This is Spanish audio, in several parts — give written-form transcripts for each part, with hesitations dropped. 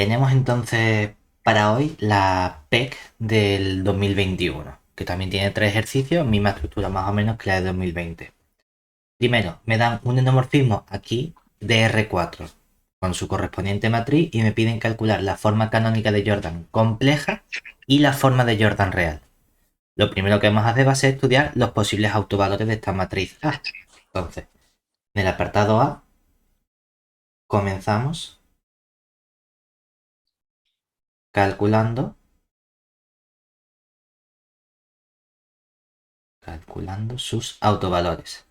Tenemos entonces para hoy la PEC del 2021, que también tiene tres ejercicios, misma estructura más o menos que la de 2020. Primero, me dan un endomorfismo aquí de R4 con su correspondiente matriz y me piden calcular la forma canónica de Jordan compleja y la forma de Jordan real. Lo primero que vamos a hacer va a ser estudiar los posibles autovalores de esta matriz A. Entonces, en el apartado A comenzamos calculando sus autovalores.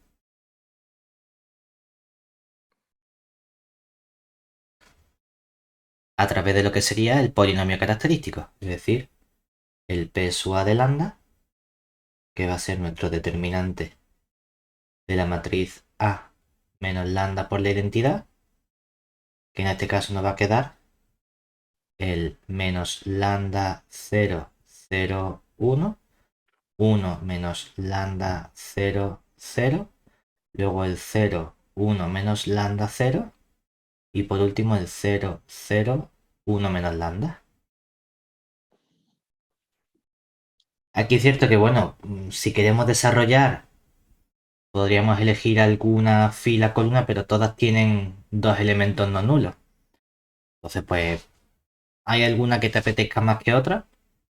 A través de lo que sería el polinomio característico, es decir, el P sub A de lambda, que va a ser nuestro determinante de la matriz A menos lambda por la identidad, que en este caso nos va a quedar el menos lambda 0, 0, 1, 1 menos lambda 0, 0, luego el 0, 1 menos lambda 0 y por último el 0, 0, 1 menos lambda. Aquí es cierto que, bueno, si queremos desarrollar, podríamos elegir alguna fila columna, pero todas tienen dos elementos no nulos. Entonces, pues, ¿hay alguna que te apetezca más que otra?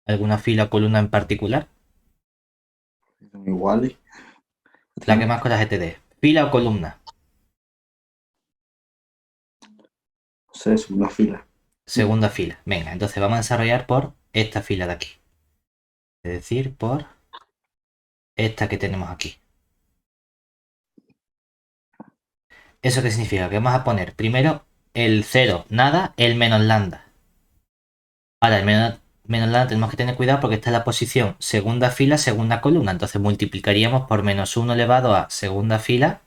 ¿Alguna fila o columna en particular? Son iguales. La que más coraje te dé. ¿Fila o columna? No sé, es una fila. Segunda fila. Venga, entonces vamos a desarrollar por esta fila de aquí. Es decir, por esta que tenemos aquí. ¿Eso qué significa? Que vamos a poner primero el 0, nada, el menos lambda. Ahora, el menos lambda tenemos que tener cuidado porque está en la posición segunda fila, segunda columna. Entonces multiplicaríamos por menos 1 elevado a segunda fila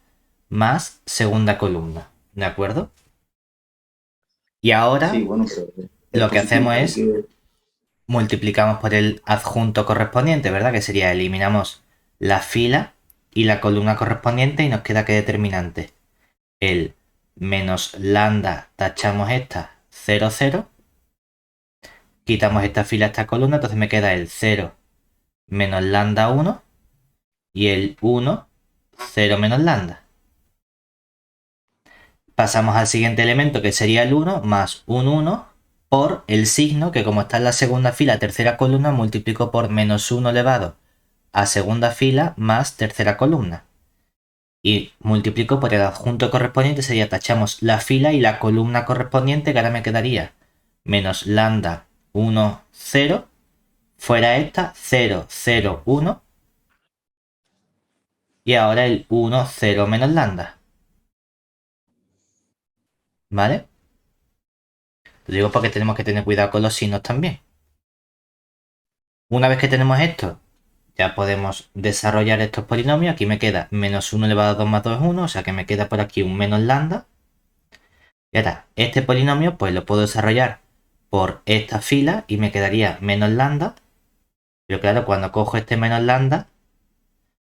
más segunda columna. ¿De acuerdo? Y Sí, ahora bueno, pero es lo que positivo. hacemos Hay es que. multiplicamos por el adjunto correspondiente, ¿verdad? Que sería eliminamos la fila y la columna correspondiente y nos queda que determinante. El menos lambda, tachamos esta 0, 0. Quitamos esta fila, esta columna, entonces me queda el 0 menos lambda 1 y el 1, 0 menos lambda. Pasamos al siguiente elemento que sería el 1 más un 1 por el signo que como está en la segunda fila, tercera columna, multiplico por menos 1 elevado a segunda fila más tercera columna. Y multiplico por el adjunto correspondiente, sería tachamos la fila y la columna correspondiente, que ahora me quedaría menos lambda 1, 0, fuera esta 0, 0, 1 y ahora el 1, 0 menos lambda. ¿Vale? Lo digo porque tenemos que tener cuidado con los signos también. Una vez que tenemos esto, ya podemos desarrollar estos polinomios. Aquí me queda menos 1 elevado a 2 más 2 es 1, o sea que me queda por aquí un menos lambda. Y ahora, este polinomio pues lo puedo desarrollar por esta fila y me quedaría menos lambda. Pero claro, cuando cojo este menos lambda,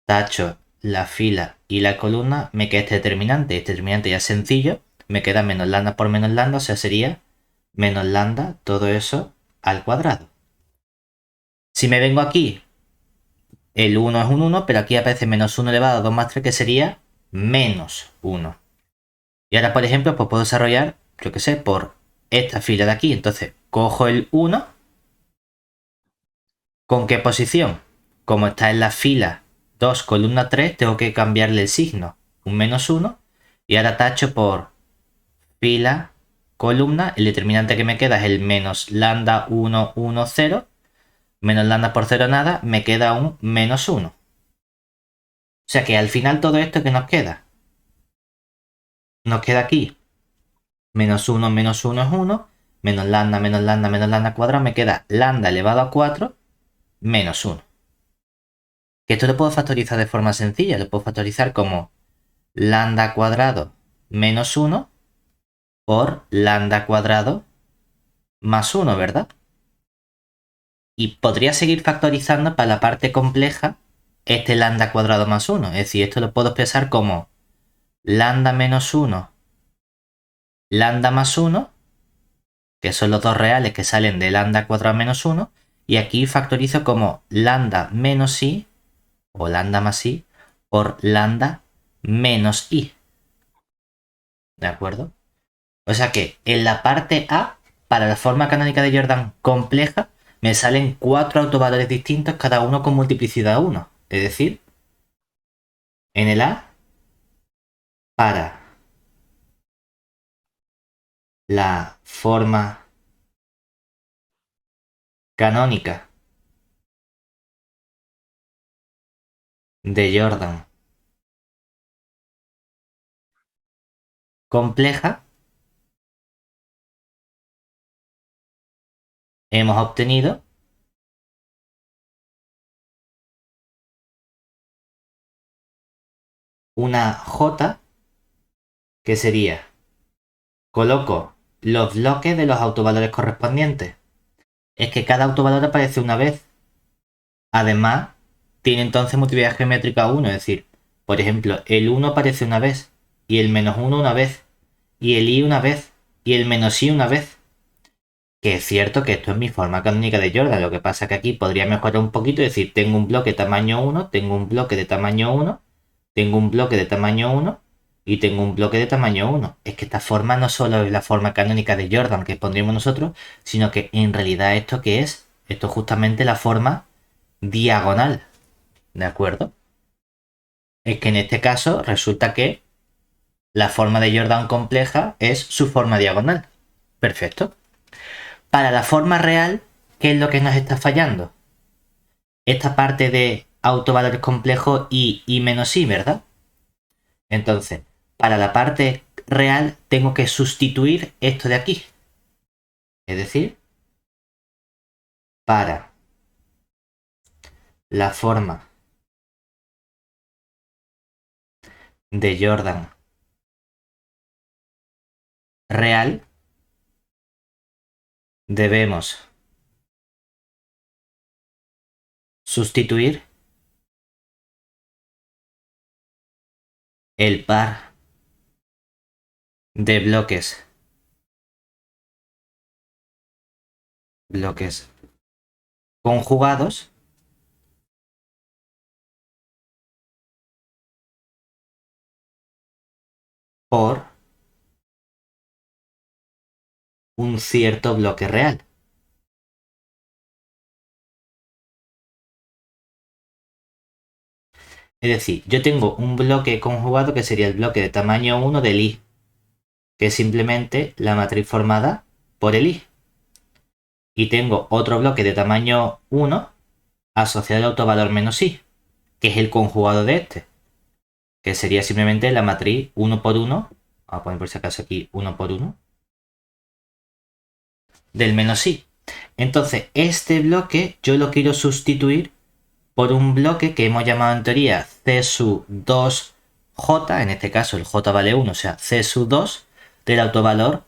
tacho la fila y la columna, me queda este determinante. Este determinante ya es sencillo, me queda menos lambda por menos lambda, o sea, sería menos lambda, todo eso al cuadrado. Si me vengo aquí, el 1 es un 1, pero aquí aparece menos 1 elevado a 2 más 3, que sería menos 1. Y ahora, por ejemplo, pues puedo desarrollar, yo qué sé, por esta fila de aquí. Entonces, cojo el 1. ¿Con qué posición? Como está en la fila 2, columna 3, tengo que cambiarle el signo. Un menos 1. Y ahora tacho por fila, columna. El determinante que me queda es el menos lambda 1, 1, 0. Menos lambda por 0 nada. Me queda un menos 1. O sea que al final todo esto que nos queda. Nos queda aquí menos 1 es 1. Menos lambda, menos lambda, menos lambda cuadrado. Me queda lambda elevado a 4 menos 1. Que esto lo puedo factorizar de forma sencilla. Lo puedo factorizar como lambda cuadrado menos 1 por lambda cuadrado más 1, ¿verdad? Y podría seguir factorizando para la parte compleja este lambda cuadrado más 1. Es decir, esto lo puedo expresar como lambda menos 1, lambda más 1, que son los dos reales que salen de lambda cuadrado menos 1, y aquí factorizo como lambda menos i, o lambda más i, por lambda menos i. ¿De acuerdo? O sea que en la parte A, para la forma canónica de Jordan compleja, me salen 4 autovalores distintos, cada uno con multiplicidad 1. Es decir, en el A, para la forma canónica de Jordan compleja, hemos obtenido una J que sería, coloco los bloques de los autovalores correspondientes. Es que cada autovalor aparece una vez. Además, tiene entonces multiplicidad geométrica 1, es decir, por ejemplo, el 1 aparece una vez, y el menos 1 una vez, y el i una vez, y el menos i una vez. Que es cierto que esto es mi forma canónica de Jordan, lo que pasa que aquí podría mejorar un poquito y decir, tengo un bloque tamaño 1, tengo un bloque de tamaño 1, tengo un bloque de tamaño 1 y tengo un bloque de tamaño 1. Es que esta forma no solo es la forma canónica de Jordan que pondríamos nosotros, sino que en realidad esto que es, esto es justamente la forma diagonal. ¿De acuerdo? Es que en este caso resulta que la forma de Jordan compleja es su forma diagonal. Perfecto. Para la forma real, ¿qué es lo que nos está fallando? Esta parte de autovalores complejos y menos i, ¿verdad? Entonces, para la parte real tengo que sustituir esto de aquí. Es decir, para la forma de Jordan real, debemos sustituir el par de bloques conjugados por un cierto bloque real. Es decir, yo tengo un bloque conjugado que sería el bloque de tamaño 1 del i, que es simplemente la matriz formada por el i. Y tengo otro bloque de tamaño 1 asociado al autovalor menos i, que es el conjugado de este, que sería simplemente la matriz 1 por 1, vamos a poner por si acaso aquí 1 por 1, del menos i. Entonces, este bloque yo lo quiero sustituir por un bloque que hemos llamado en teoría C sub 2J, en este caso el J vale 1, o sea, C sub 2 del autovalor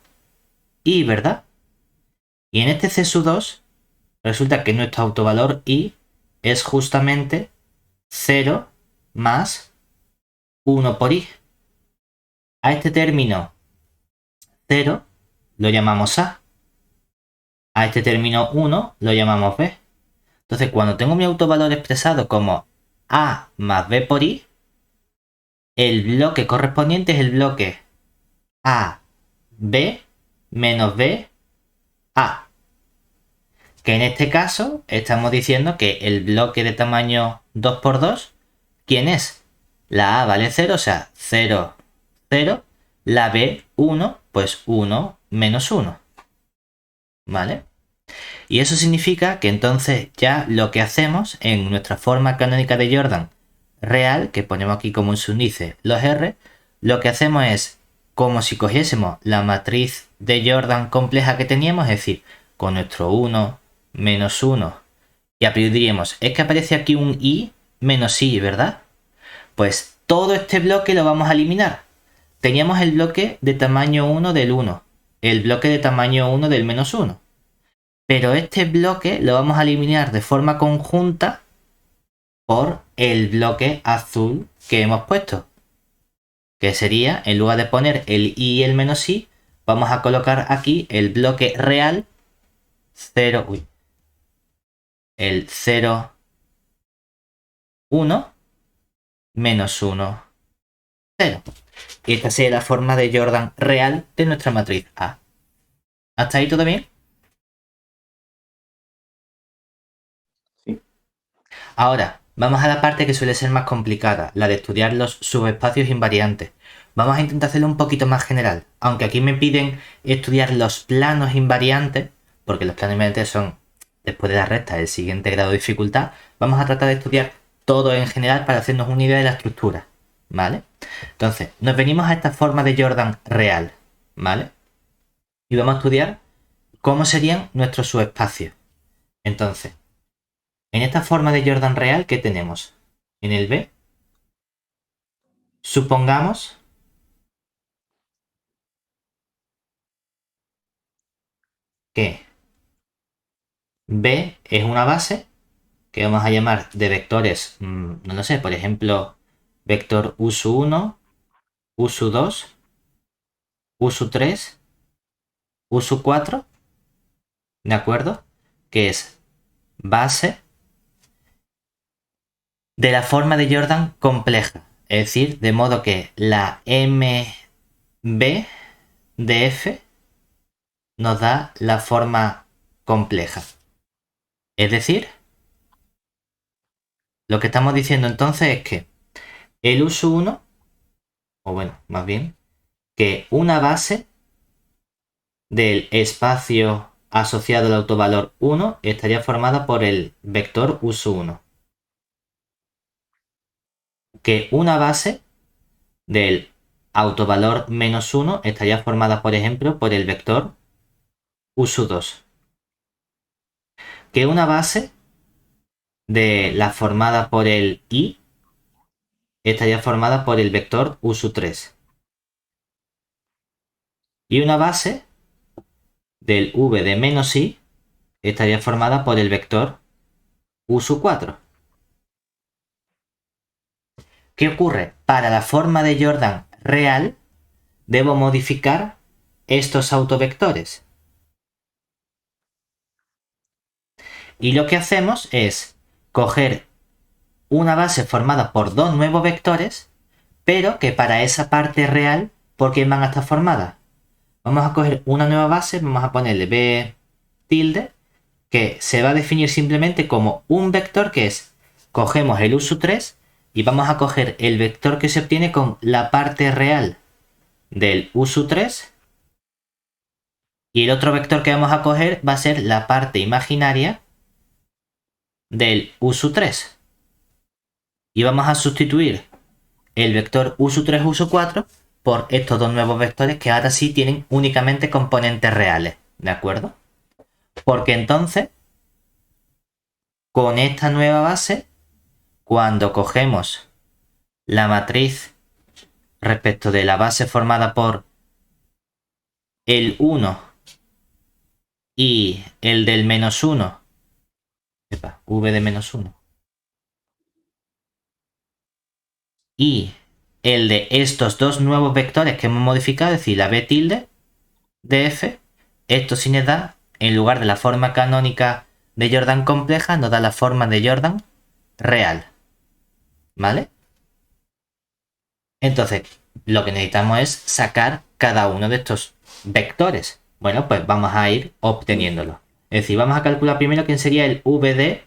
I, ¿verdad? Y en este C sub 2 resulta que nuestro autovalor I es justamente 0 más 1 por I. A este término 0 lo llamamos A. A este término 1 lo llamamos B. Entonces, cuando tengo mi autovalor expresado como A más B por I, el bloque correspondiente es el bloque A, B menos B, A. Que en este caso estamos diciendo que el bloque de tamaño 2 por 2, ¿quién es? La A vale 0, o sea, 0, 0. La B, 1, pues 1 menos 1. ¿Vale? Y eso significa que entonces ya lo que hacemos en nuestra forma canónica de Jordan real, que ponemos aquí como un subíndice los R, lo que hacemos es como si cogiésemos la matriz de Jordan compleja que teníamos, es decir, con nuestro 1, menos 1, y a priori diríamos, es que aparece aquí un i menos i, ¿verdad? Pues todo este bloque lo vamos a eliminar. Teníamos el bloque de tamaño 1 del 1, el bloque de tamaño 1 del menos 1. Pero este bloque lo vamos a eliminar de forma conjunta por el bloque azul que hemos puesto. Que sería, en lugar de poner el i y el menos i, vamos a colocar aquí el bloque real 0, el 0, 1, menos 1, 0. Y esta sería la forma de Jordan real de nuestra matriz A. ¿Hasta ahí todo bien? Sí. Ahora, vamos a la parte que suele ser más complicada, la de estudiar los subespacios invariantes. Vamos a intentar hacerlo un poquito más general, aunque aquí me piden estudiar los planos invariantes, porque los planos invariantes son, después de la recta, el siguiente grado de dificultad. Vamos a tratar de estudiar todo en general para hacernos una idea de la estructura, ¿vale? Entonces, nos venimos a esta forma de Jordan real, ¿vale? Y vamos a estudiar cómo serían nuestros subespacios. Entonces, en esta forma de Jordan real, ¿qué tenemos? En el B, supongamos que B es una base que vamos a llamar de vectores, no lo sé, por ejemplo, vector U1, U2, U3, U4, ¿de acuerdo? Que es base de la forma de Jordan compleja, es decir, de modo que la MB de F nos da la forma compleja. Es decir, lo que estamos diciendo entonces es que el uso 1, o bueno, más bien, que una base del espacio asociado al autovalor 1 estaría formada por el vector uso 1. Que una base del autovalor menos 1 estaría formada, por ejemplo, por el vector uso 2. Que una base de la formada por el i estaría formada por el vector uso 3. Y una base del v de menos i estaría formada por el vector uso 4. ¿Qué ocurre? Para la forma de Jordan real, debo modificar estos autovectores. Y lo que hacemos es coger una base formada por dos nuevos vectores, pero que para esa parte real, ¿por qué van a estar formadas? Vamos a coger una nueva base, vamos a ponerle b tilde, que se va a definir simplemente como un vector que es, cogemos el uso 3 y vamos a coger el vector que se obtiene con la parte real del uso 3 y el otro vector que vamos a coger va a ser la parte imaginaria del uso 3 y vamos a sustituir el vector uso 3 uso 4 por estos dos nuevos vectores que ahora sí tienen únicamente componentes reales, ¿de acuerdo? Porque entonces con esta nueva base, cuando cogemos la matriz respecto de la base formada por el 1 y el del menos 1, v de menos 1, y el de estos dos nuevos vectores que hemos modificado, es decir, la b tilde de f, esto sí nos da, en lugar de la forma canónica de Jordan compleja, nos da la forma de Jordan real. ¿Vale? Entonces, lo que necesitamos es sacar cada uno de estos vectores. Bueno, pues vamos a ir obteniéndolo. Es decir, vamos a calcular primero quién sería el VD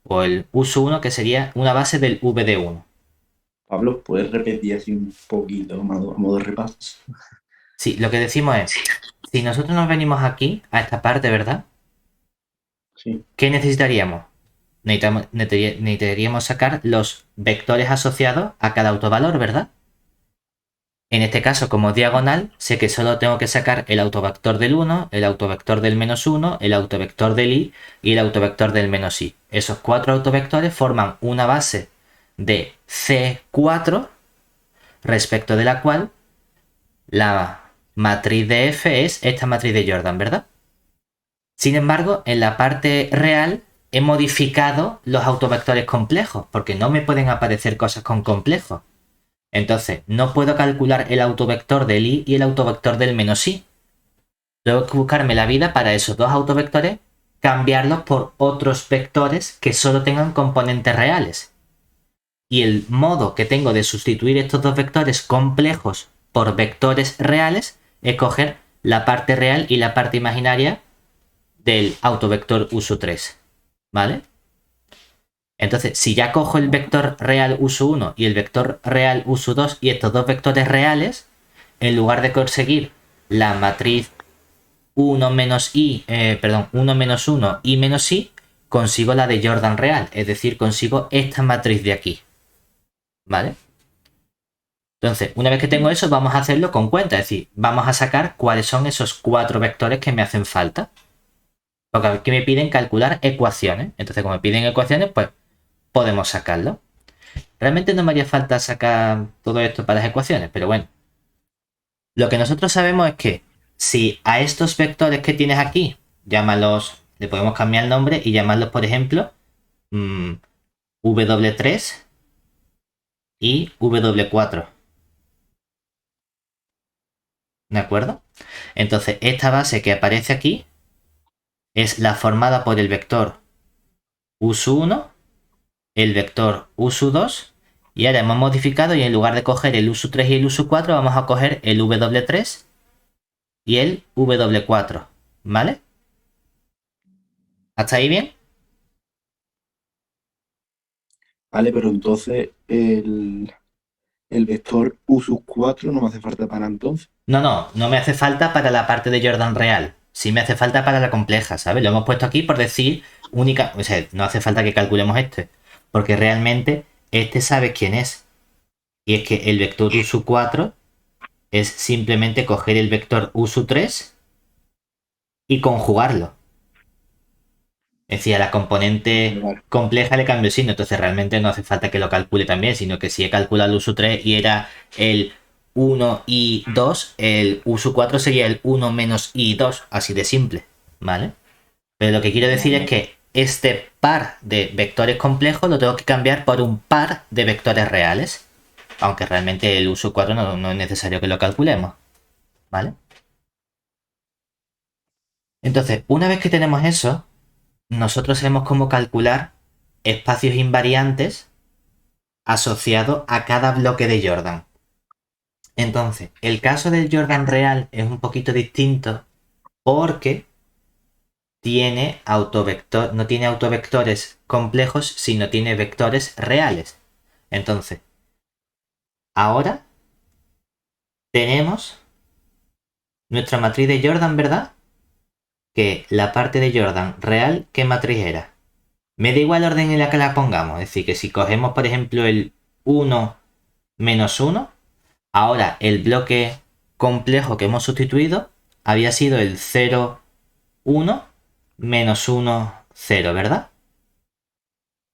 o el uso 1, que sería una base del VD1. Pablo, ¿puedes repetir así un poquito a modo de repaso? Sí, lo que decimos es, si nosotros nos venimos aquí, a esta parte, ¿verdad? Sí. ¿Qué necesitaríamos? Necesitaríamos sacar los vectores asociados a cada autovalor, ¿verdad? En este caso, como diagonal, sé que solo tengo que sacar el autovector del 1, el autovector del menos 1, el autovector del i y el autovector del menos i. Esos cuatro autovectores forman una base de C4, respecto de la cual la matriz de F es esta matriz de Jordan, ¿verdad? Sin embargo, en la parte real he modificado los autovectores complejos, porque no me pueden aparecer cosas con complejos. Entonces, no puedo calcular el autovector del i y el autovector del menos i, Tengo que buscarme la vida para esos dos autovectores, cambiarlos por otros vectores que solo tengan componentes reales. Y el modo que tengo de sustituir estos dos vectores complejos por vectores reales es coger la parte real y la parte imaginaria del autovector uso3. ¿Vale? Entonces, si ya cojo el vector real uso1 y el vector real uso2 y estos dos vectores reales, en lugar de conseguir la matriz 1 menos i, 1 menos 1 y menos i, consigo la de Jordan real, es decir, consigo esta matriz de aquí. ¿Vale? Entonces, una vez que tengo eso, vamos a hacerlo con cuenta, es decir, vamos a sacar cuáles son esos 4 vectores que me hacen falta. Porque aquí me piden calcular ecuaciones. Entonces, como me piden ecuaciones, pues podemos sacarlo. Realmente no me haría falta sacar todo esto para las ecuaciones, pero bueno. Lo que nosotros sabemos es que si a estos vectores que tienes aquí, llámalos, le podemos cambiar el nombre y llamarlos, por ejemplo, W3 y W4. ¿De acuerdo? Entonces, esta base que aparece aquí es la formada por el vector US1, el vector US2, y ahora hemos modificado y en lugar de coger el US3 y el US4 vamos a coger el W3 y el W4, ¿vale? ¿Hasta ahí bien? Vale, pero entonces el vector U sub 4 no me hace falta para entonces. No me hace falta para la parte de Jordan real. Sí me hace falta para la compleja, ¿sabes? Lo hemos puesto aquí por decir única, o sea, no hace falta que calculemos este, porque realmente este sabe quién es. Y es que el vector U sub 4 es simplemente coger el vector U sub 3 y conjugarlo. Es decir, a la componente Vale. compleja le cambio el signo, entonces realmente no hace falta que lo calcule también, sino que si he calculado el uso 3 y era el 1 y 2, el uso 4 sería el 1 menos i 2, así de simple, ¿vale? Pero lo que quiero decir es que este par de vectores complejos lo tengo que cambiar por un par de vectores reales, aunque realmente el uso 4 no es necesario que lo calculemos, ¿vale? Entonces, una vez que tenemos eso, nosotros sabemos cómo calcular espacios invariantes asociados a cada bloque de Jordan. Entonces, el caso del Jordan real es un poquito distinto porque tiene no tiene autovectores complejos, sino tiene vectores reales. Entonces, ahora tenemos nuestra matriz de Jordan, ¿verdad? Que la parte de Jordan real, ¿qué matriz era? Me da igual el orden en la que la pongamos. Es decir, que si cogemos, por ejemplo, el 1 menos 1, ahora el bloque complejo que hemos sustituido había sido el 0, 1, menos 1, 0, ¿verdad?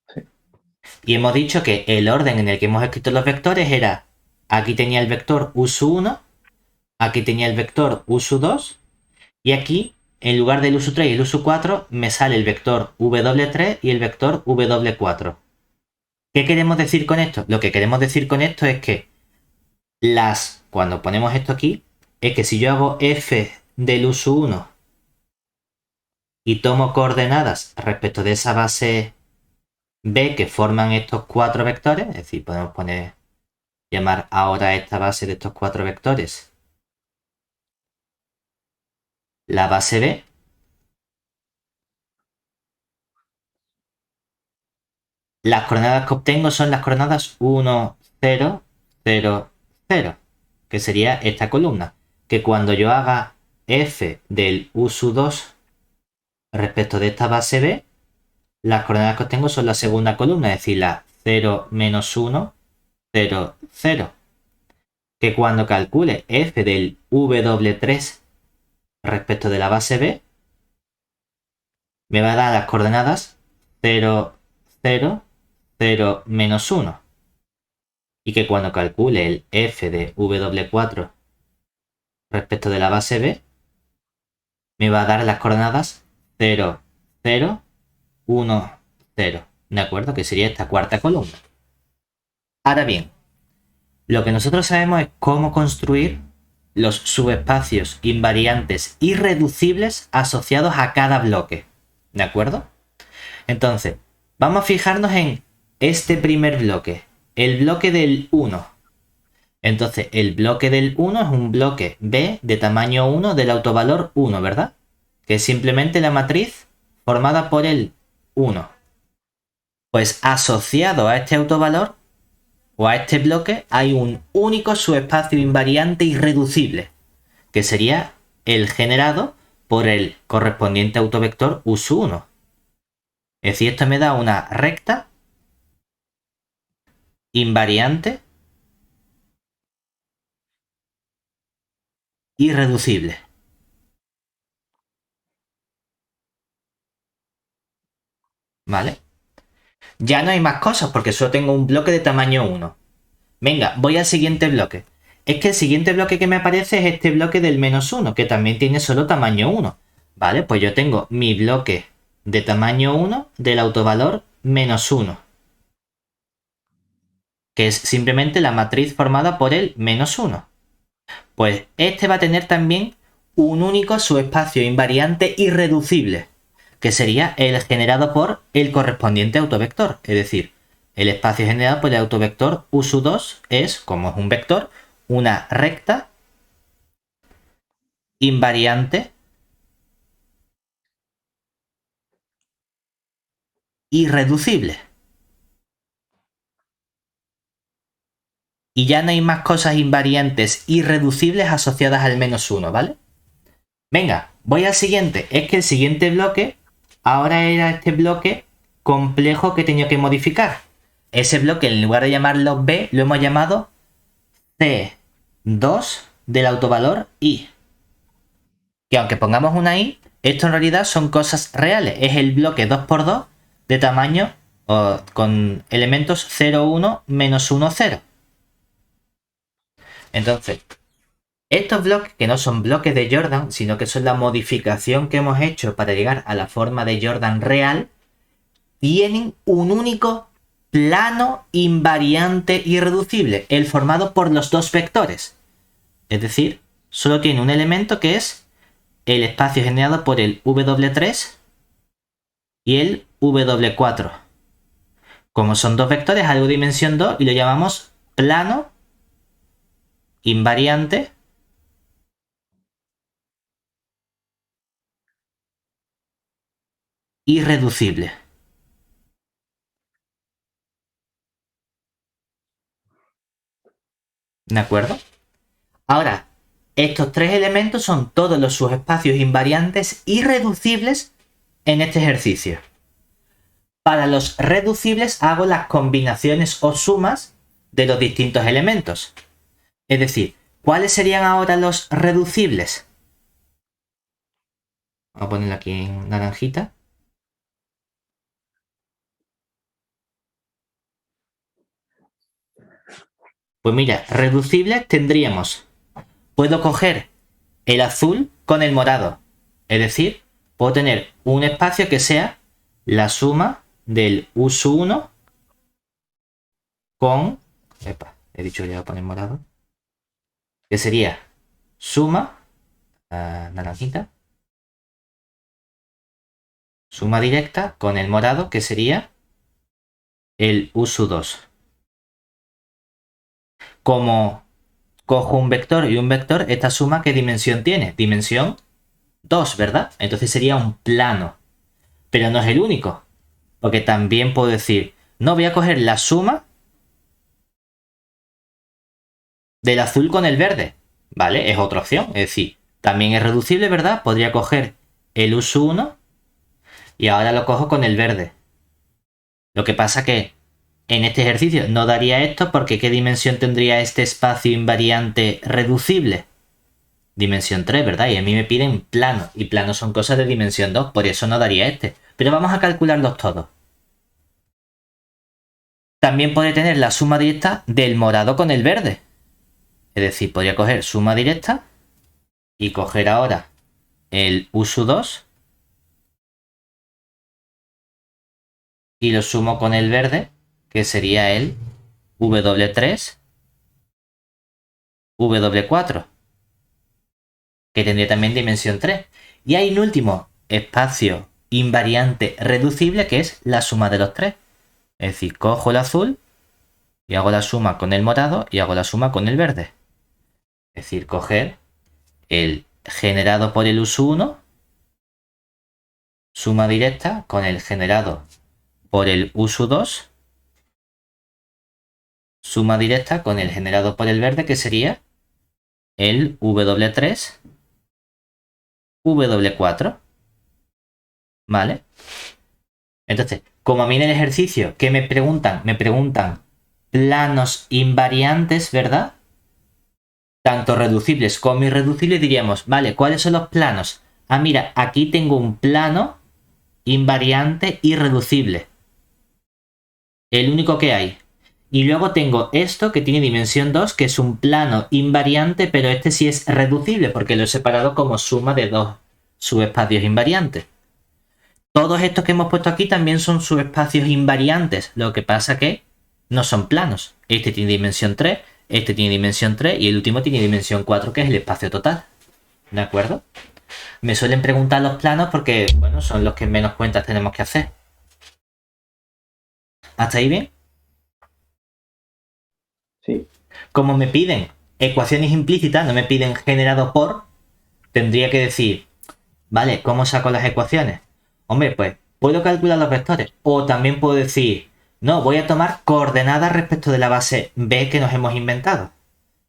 Sí. Y hemos dicho que el orden en el que hemos escrito los vectores era, aquí tenía el vector U1, aquí tenía el vector U2, y aquí, en lugar del U3 y el U4, me sale el vector W3 y el vector W4. ¿Qué queremos decir con esto? Lo que queremos decir con esto es que cuando ponemos esto aquí, es que si yo hago f del uso 1 y tomo coordenadas respecto de esa base b que forman estos 4 vectores, es decir, podemos llamar ahora esta base de estos 4 vectores la base b, las coordenadas que obtengo son las coordenadas 1, 0, 0, 0, que sería esta columna, que cuando yo haga f del uso 2 respecto de esta base b, las coordenadas que obtengo son la segunda columna, es decir, la 0, menos 1, 0, 0. Que cuando calcule f del W3 respecto de la base b, me va a dar las coordenadas 0, 0, 0, menos 1. Y que cuando calcule el f de W4 respecto de la base b, me va a dar las coordenadas 0, 0, 1, 0. ¿De acuerdo? Que sería esta cuarta columna. Ahora bien, lo que nosotros sabemos es cómo construir los subespacios invariantes irreducibles asociados a cada bloque. ¿De acuerdo? Entonces, vamos a fijarnos en este primer bloque, el bloque del 1. Entonces, el bloque del 1 es un bloque B de tamaño 1 del autovalor 1, ¿verdad? Que es simplemente la matriz formada por el 1. Pues asociado a este autovalor o a este bloque hay un único subespacio invariante irreducible, que sería el generado por el correspondiente autovector U1. Es decir, esto me da una recta invariante irreducible. ¿Vale? Ya no hay más cosas porque solo tengo un bloque de tamaño 1. Venga, voy al siguiente bloque. Es que el siguiente bloque que me aparece es este bloque del -1, que también tiene solo tamaño 1. Vale, pues yo tengo mi bloque de tamaño 1 del autovalor -1, que es simplemente la matriz formada por el -1. Pues este va a tener también un único subespacio invariante irreducible, que sería el generado por el correspondiente autovector. Es decir, el espacio generado por el autovector U2 es, como es un vector, una recta invariante irreducible. Y ya no hay más cosas invariantes irreducibles asociadas al -1, ¿vale? Venga, voy al siguiente. Es que el siguiente bloque ahora era este bloque complejo que tenía que modificar. Ese bloque, en lugar de llamarlo B, lo hemos llamado C2 del autovalor I. Que aunque pongamos una I, esto en realidad son cosas reales. Es el bloque 2×2 de tamaño con elementos 0, 1, -1, 0. Entonces, estos bloques, que no son bloques de Jordan, sino que son la modificación que hemos hecho para llegar a la forma de Jordan real, tienen un único plano invariante irreducible, el formado por los dos vectores. Es decir, solo tiene un elemento que es el espacio generado por el W3 y el W4. Como son dos vectores, algo de dimensión 2 y lo llamamos plano invariante irreducible. ¿De acuerdo? Ahora, estos tres elementos son todos los subespacios invariantes irreducibles en este ejercicio. Para los reducibles hago las combinaciones o sumas de los distintos elementos. Es decir, ¿cuáles serían ahora los reducibles? Voy a ponerlo aquí en naranjita. Pues mira, reducibles tendríamos, puedo coger el azul con el morado. Es decir, puedo tener un espacio que sea la suma del U1 con... he dicho que le voy a poner morado. Que sería suma, naranjita, suma directa con el morado, que sería el U2. Como cojo un vector y un vector, esta suma, ¿qué dimensión tiene? Dimensión 2, ¿verdad? Entonces sería un plano. Pero no es el único. Porque también puedo decir, no, voy a coger la suma del azul con el verde. ¿Vale? Es otra opción. Es decir, también es reducible, ¿verdad? Podría coger el U1 y ahora lo cojo con el verde. Lo que pasa que en este ejercicio no daría esto porque ¿qué dimensión tendría este espacio invariante reducible? Dimensión 3, ¿verdad? Y a mí me piden plano. Y planos son cosas de dimensión 2, por eso no daría este. Pero vamos a calcularlos todos. También podría tener la suma directa del morado con el verde. Es decir, podría coger suma directa y coger ahora el U2 y lo sumo con el verde, que sería el W3, W4. que tendría también dimensión 3. Y hay un último espacio invariante reducible que es la suma de los tres. Es decir, cojo el azul y hago la suma con el morado y hago la suma con el verde. Es decir, coger el generado por el uso 1, suma directa con el generado por el uso 2, suma directa con el generado por el verde, que sería el W3, W4. ¿Vale? Entonces, como a mí en el ejercicio, ¿qué me preguntan? Me preguntan planos invariantes, ¿verdad? Tanto reducibles como irreducibles, diríamos, vale, ¿cuáles son los planos? Ah, mira, aquí tengo un plano invariante irreducible. El único que hay. Y luego tengo esto que tiene dimensión 2, que es un plano invariante, pero este sí es reducible porque lo he separado como suma de dos subespacios invariantes. Todos estos que hemos puesto aquí también son subespacios invariantes, lo que pasa que no son planos. Este tiene dimensión 3, este tiene dimensión 3 y el último tiene dimensión 4, que es el espacio total. ¿De acuerdo? Me suelen preguntar los planos porque, bueno, son los que menos cuentas tenemos que hacer. ¿Hasta ahí bien? Sí. Como me piden ecuaciones implícitas, no me piden generado por, tendría que decir, vale, ¿cómo saco las ecuaciones? Hombre, pues puedo calcular los vectores. O también puedo decir, no, voy a tomar coordenadas respecto de la base B que nos hemos inventado.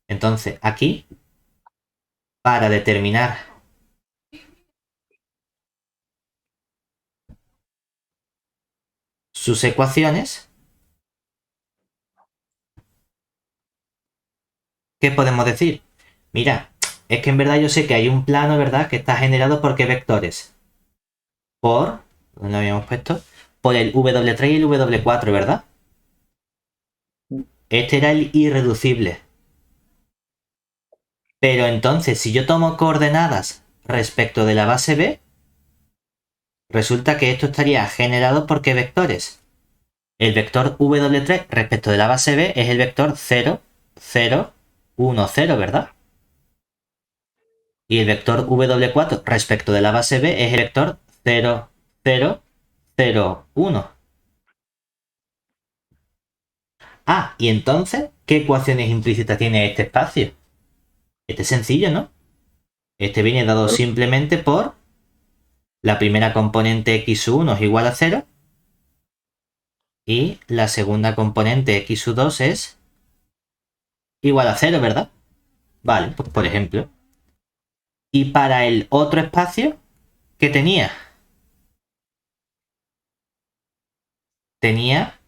Entonces, aquí, para determinar sus ecuaciones, ¿qué podemos decir? Mira, es que en verdad yo sé que hay un plano, ¿verdad?, que está generado por qué vectores. Por, ¿dónde lo habíamos puesto? Por el W3 y el W4, ¿verdad? Este era el irreducible. Pero entonces, si yo tomo coordenadas respecto de la base B, resulta que esto estaría generado por qué vectores. El vector W3 respecto de la base B es el vector 0, 0, 1, 0, ¿verdad? Y el vector W4 respecto de la base B es el vector 0, 0, 0, 1. Ah, y entonces, ¿qué ecuaciones implícitas tiene este espacio? Este es sencillo, ¿no? Este viene dado Claro. simplemente por la primera componente x1 es igual a 0 y la segunda componente x2 es igual a 0, ¿verdad? Vale, pues por ejemplo. Y para el otro espacio, ¿qué tenía? Tenía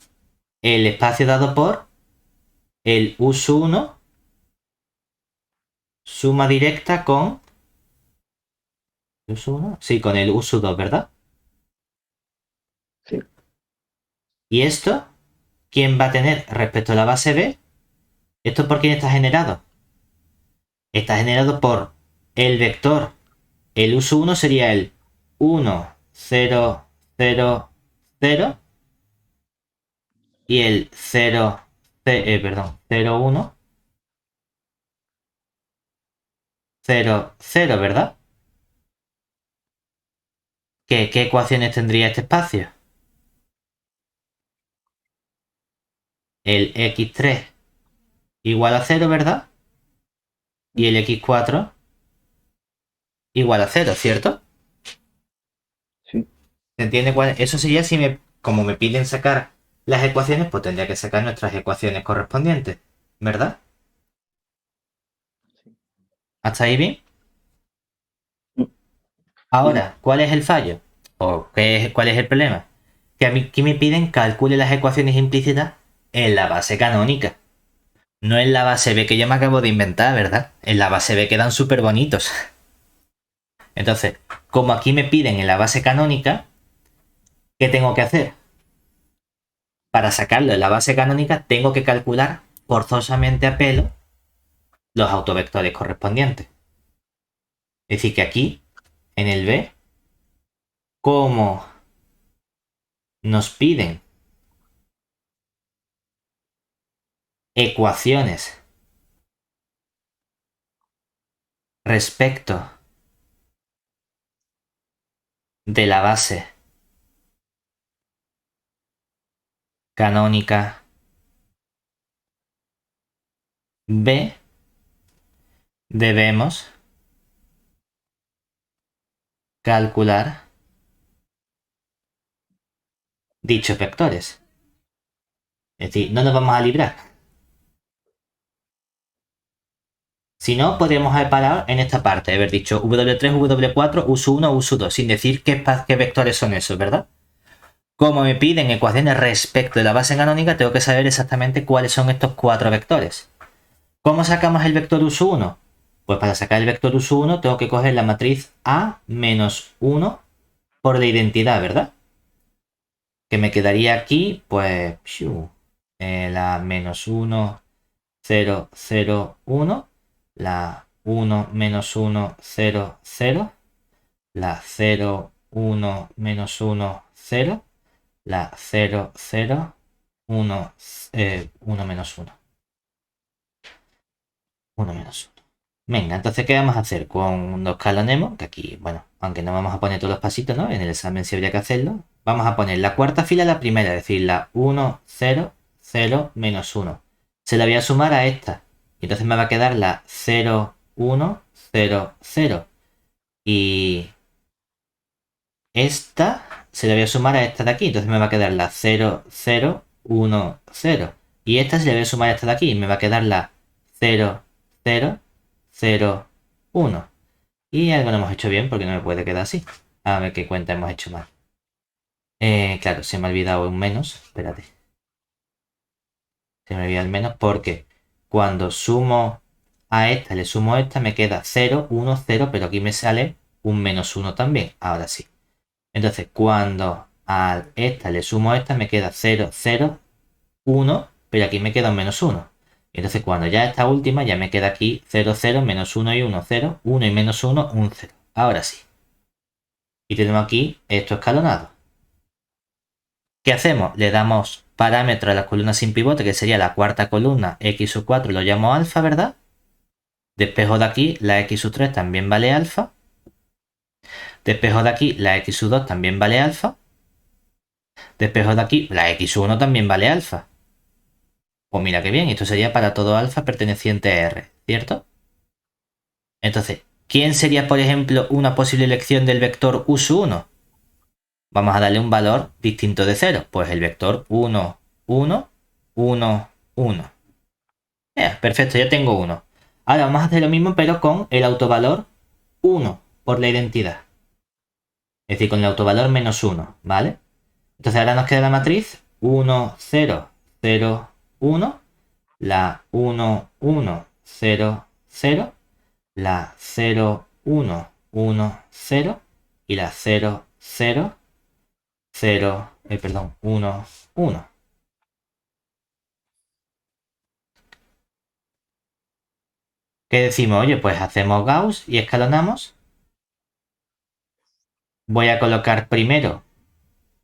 el espacio dado por el us1 suma directa con... ¿us1? Sí, con el us2, ¿verdad? Sí. Y esto, ¿quién va a tener respecto a la base B? ¿Esto por quién está generado? Está generado por el vector. El us1 sería el 1, 0, 0, 0 y el 0, perdón, 0, 1, 0, 0, ¿verdad? ¿Qué ecuaciones tendría este espacio? El x3 igual a 0, ¿verdad? Y el x4 igual a 0, ¿cierto? Sí. ¿Se entiende cuál? Eso sería si como me piden sacar las ecuaciones, pues tendría que sacar nuestras ecuaciones correspondientes, ¿verdad? Sí. ¿Hasta ahí bien? Mm. Bien. Ahora, ¿cuál es el fallo? ¿O cuál es el problema? Que a mí aquí me piden calcule las ecuaciones implícitas en la base canónica. No en la base B que yo me acabo de inventar, ¿verdad? En la base B quedan súper bonitos. Entonces, como aquí me piden en la base canónica, ¿qué tengo que hacer? Para sacarlo en la base canónica tengo que calcular forzosamente a pelo los autovectores correspondientes. Es decir, que aquí, en el B, como nos piden ecuaciones respecto de la base canónica B, debemos calcular dichos vectores. Es decir, no nos vamos a librar. Si no, podríamos haber parado en esta parte, haber dicho W3, W4, US1, US2, sin decir qué vectores son esos, ¿verdad? Como me piden ecuaciones respecto de la base canónica, tengo que saber exactamente cuáles son estos 4 vectores. ¿Cómo sacamos el vector US1? Pues para sacar el vector US1 tengo que coger la matriz A menos 1 por la identidad, ¿verdad? Que me quedaría aquí, pues, la menos 1, 0, 0, 1, la 1, menos 1, 0, 0, la 0, 1, menos 1, 0, la 0, 0, 1, 1 menos 1. 1 menos 1. Venga, entonces, ¿qué vamos a hacer? Cuando escalonemos, que aquí, bueno, aunque no vamos a poner todos los pasitos, ¿no? En el examen sí habría que hacerlo. Vamos a poner la cuarta fila a la primera, es decir, la 1, 0, 0, menos 1. Se la voy a sumar a esta. Y entonces me va a quedar la 0, 1, 0, 0. Y esta se la voy a sumar a esta de aquí. Entonces me va a quedar la 0, 0, 1, 0. Y esta se la voy a sumar a esta de aquí. Y me va a quedar la 0, 0, 0, 1. Y algo no hemos hecho bien porque no me puede quedar así. A ver qué cuenta hemos hecho mal. Claro, se me ha olvidado un menos. Espérate. Se me ha olvidado el menos porque cuando sumo a esta, le sumo a esta, me queda 0, 1, 0, pero aquí me sale un menos 1 también. Ahora sí. Entonces, cuando a esta le sumo a esta, me queda 0, 0, 1, pero aquí me queda un menos 1. Entonces, cuando ya esta última, ya me queda aquí 0, 0, menos 1 y 1, 0, 1 y menos 1, un 0. Ahora sí. Y tenemos aquí esto escalonado. ¿Qué hacemos? Le damos parámetro a la columna sin pivote, que sería la cuarta columna, x sub 4, lo llamo alfa, ¿verdad? Despejo de aquí, la x sub 3 también vale alfa. Despejo de aquí, la x sub 2 también vale alfa. Despejo de aquí, la x sub 1 también vale alfa. Pues mira qué bien, esto sería para todo alfa perteneciente a R, ¿cierto? Entonces, ¿quién sería, por ejemplo, una posible elección del vector u sub 1? Vamos a darle un valor distinto de 0. Pues el vector 1, 1, 1, 1. Perfecto, ya tengo 1. Ahora vamos a hacer lo mismo, pero con el autovalor 1 por la identidad. Es decir, con el autovalor menos 1, ¿vale? Entonces ahora nos queda la matriz 1, 0, 0, 1, la 1, 1, 0, 0, la 0, 1, 1, 0 y la 0, 0, 0, 1, 1. ¿Qué decimos? Oye, pues hacemos Gauss y escalonamos. Voy a colocar primero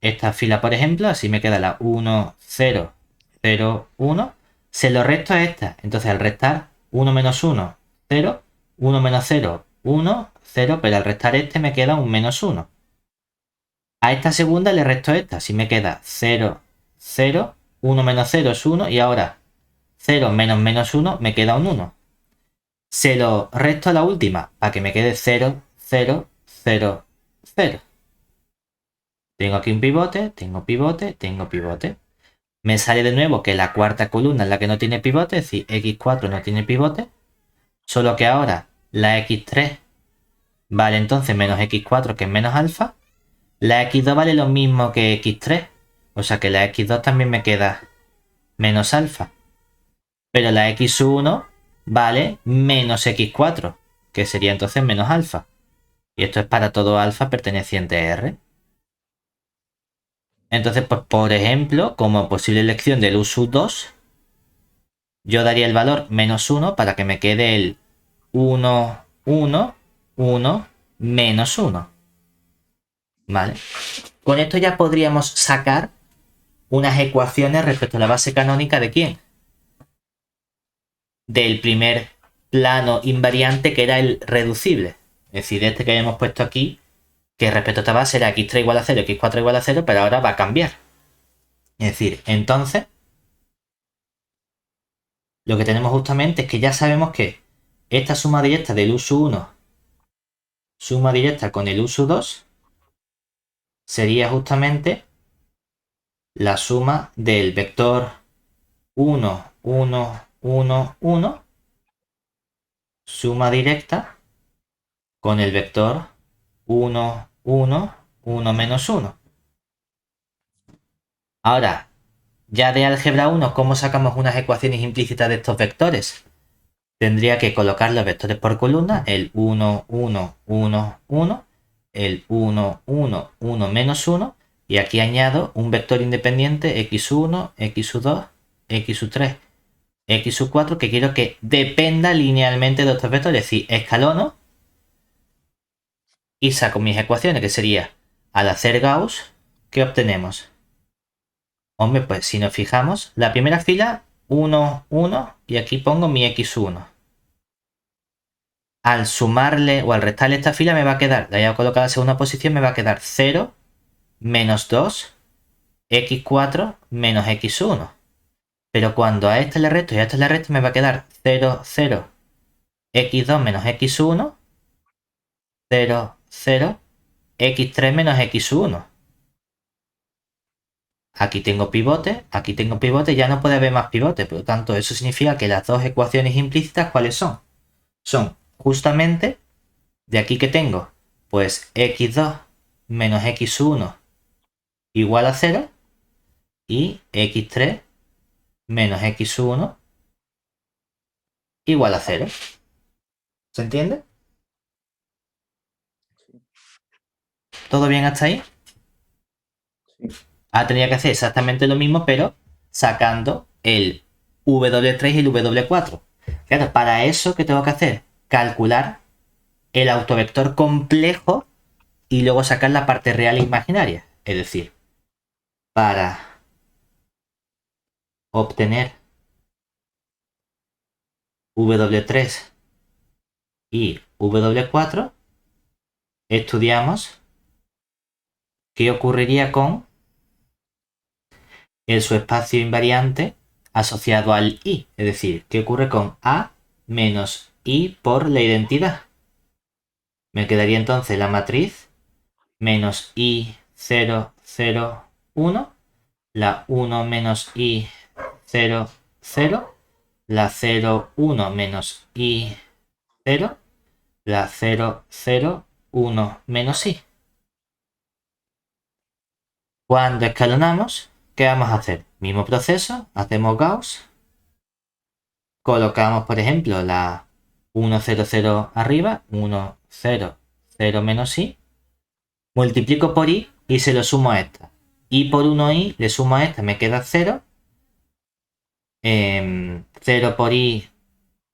esta fila, por ejemplo, así me queda la 1, 0, 0, 1. Se lo resto a esta. Entonces al restar 1 menos 1, 0, 1 menos 0, 1, 0, pero al restar este me queda un menos 1. A esta segunda le resto esta, así me queda 0, 0, 1 menos 0 es 1 y ahora 0 menos menos 1 me queda un 1. Se lo resto a la última para que me quede 0, 0, 0, 0. Tengo aquí un pivote, tengo pivote, tengo pivote. Me sale de nuevo que la cuarta columna es la que no tiene pivote, es decir, x4 no tiene pivote. Solo que ahora la x3 vale entonces menos x4, que es menos alfa. La x2 vale lo mismo que x3. O sea que la x2 también me queda menos alfa. Pero la x1 vale menos x4, que sería entonces menos alfa. Y esto es para todo alfa perteneciente a R. Entonces, pues por ejemplo, como posible elección del u sub 2, yo daría el valor menos 1 para que me quede el 1, 1, 1, menos 1. ¿Vale? Con esto ya podríamos sacar unas ecuaciones respecto a la base canónica de quién. Del primer plano invariante, que era el reducible. Es decir, este que habíamos puesto aquí, que respecto a esta base era x3 igual a 0, x4 igual a 0, pero ahora va a cambiar. Es decir, entonces, lo que tenemos justamente es que ya sabemos que esta suma directa del uso 1, suma directa con el uso 2, sería justamente la suma del vector 1, 1, 1, 1, suma directa con el vector 1, 1, 1 menos 1. Ahora, ya de álgebra 1, ¿cómo sacamos unas ecuaciones implícitas de estos vectores? Tendría que colocar los vectores por columna, el 1, 1, 1, 1, el 1, 1, 1 menos 1, y aquí añado un vector independiente x1, x2, x3, x4, que quiero que dependa linealmente de estos vectores, es decir, escalono, y saco mis ecuaciones, que sería, al hacer Gauss, ¿qué obtenemos? Hombre, pues si nos fijamos, la primera fila, 1, 1, y aquí pongo mi x1. Al sumarle o al restarle esta fila me va a quedar, la voy a colocar en la segunda posición, me va a quedar 0, menos 2, x4, menos x1. Pero cuando a este le resto y a este le resto me va a quedar 0, 0, x2 menos x1, 0, 0, x3 menos x1. Aquí tengo pivote, ya no puede haber más pivote, por lo tanto eso significa que las dos ecuaciones implícitas, ¿cuáles son? Son justamente de aquí que tengo, pues x2 menos x1 igual a 0 y x3 menos x1 igual a 0. ¿Se entiende? ¿Todo bien hasta ahí? Sí. Ahora tendría que hacer exactamente lo mismo, pero sacando el W3 y el W4. Claro, para eso, ¿qué tengo que hacer? Calcular el autovector complejo y luego sacar la parte real e imaginaria. Es decir, para obtener W3 y W4, estudiamos qué ocurriría con el subespacio invariante asociado al I. Es decir, qué ocurre con A menos I por la identidad. Me quedaría entonces la matriz menos I 0, 0, 1, la 1 menos I 0, 0, la 0, 1 menos I 0, la 0, 0, 1 menos I. Cuando escalonamos, ¿qué vamos a hacer? Mismo proceso, hacemos Gauss, colocamos por ejemplo la 1, 0, 0 arriba, 1, 0, 0 menos I, multiplico por I y se lo sumo a esta. I por 1i le sumo a esta, me queda 0. 0 por i,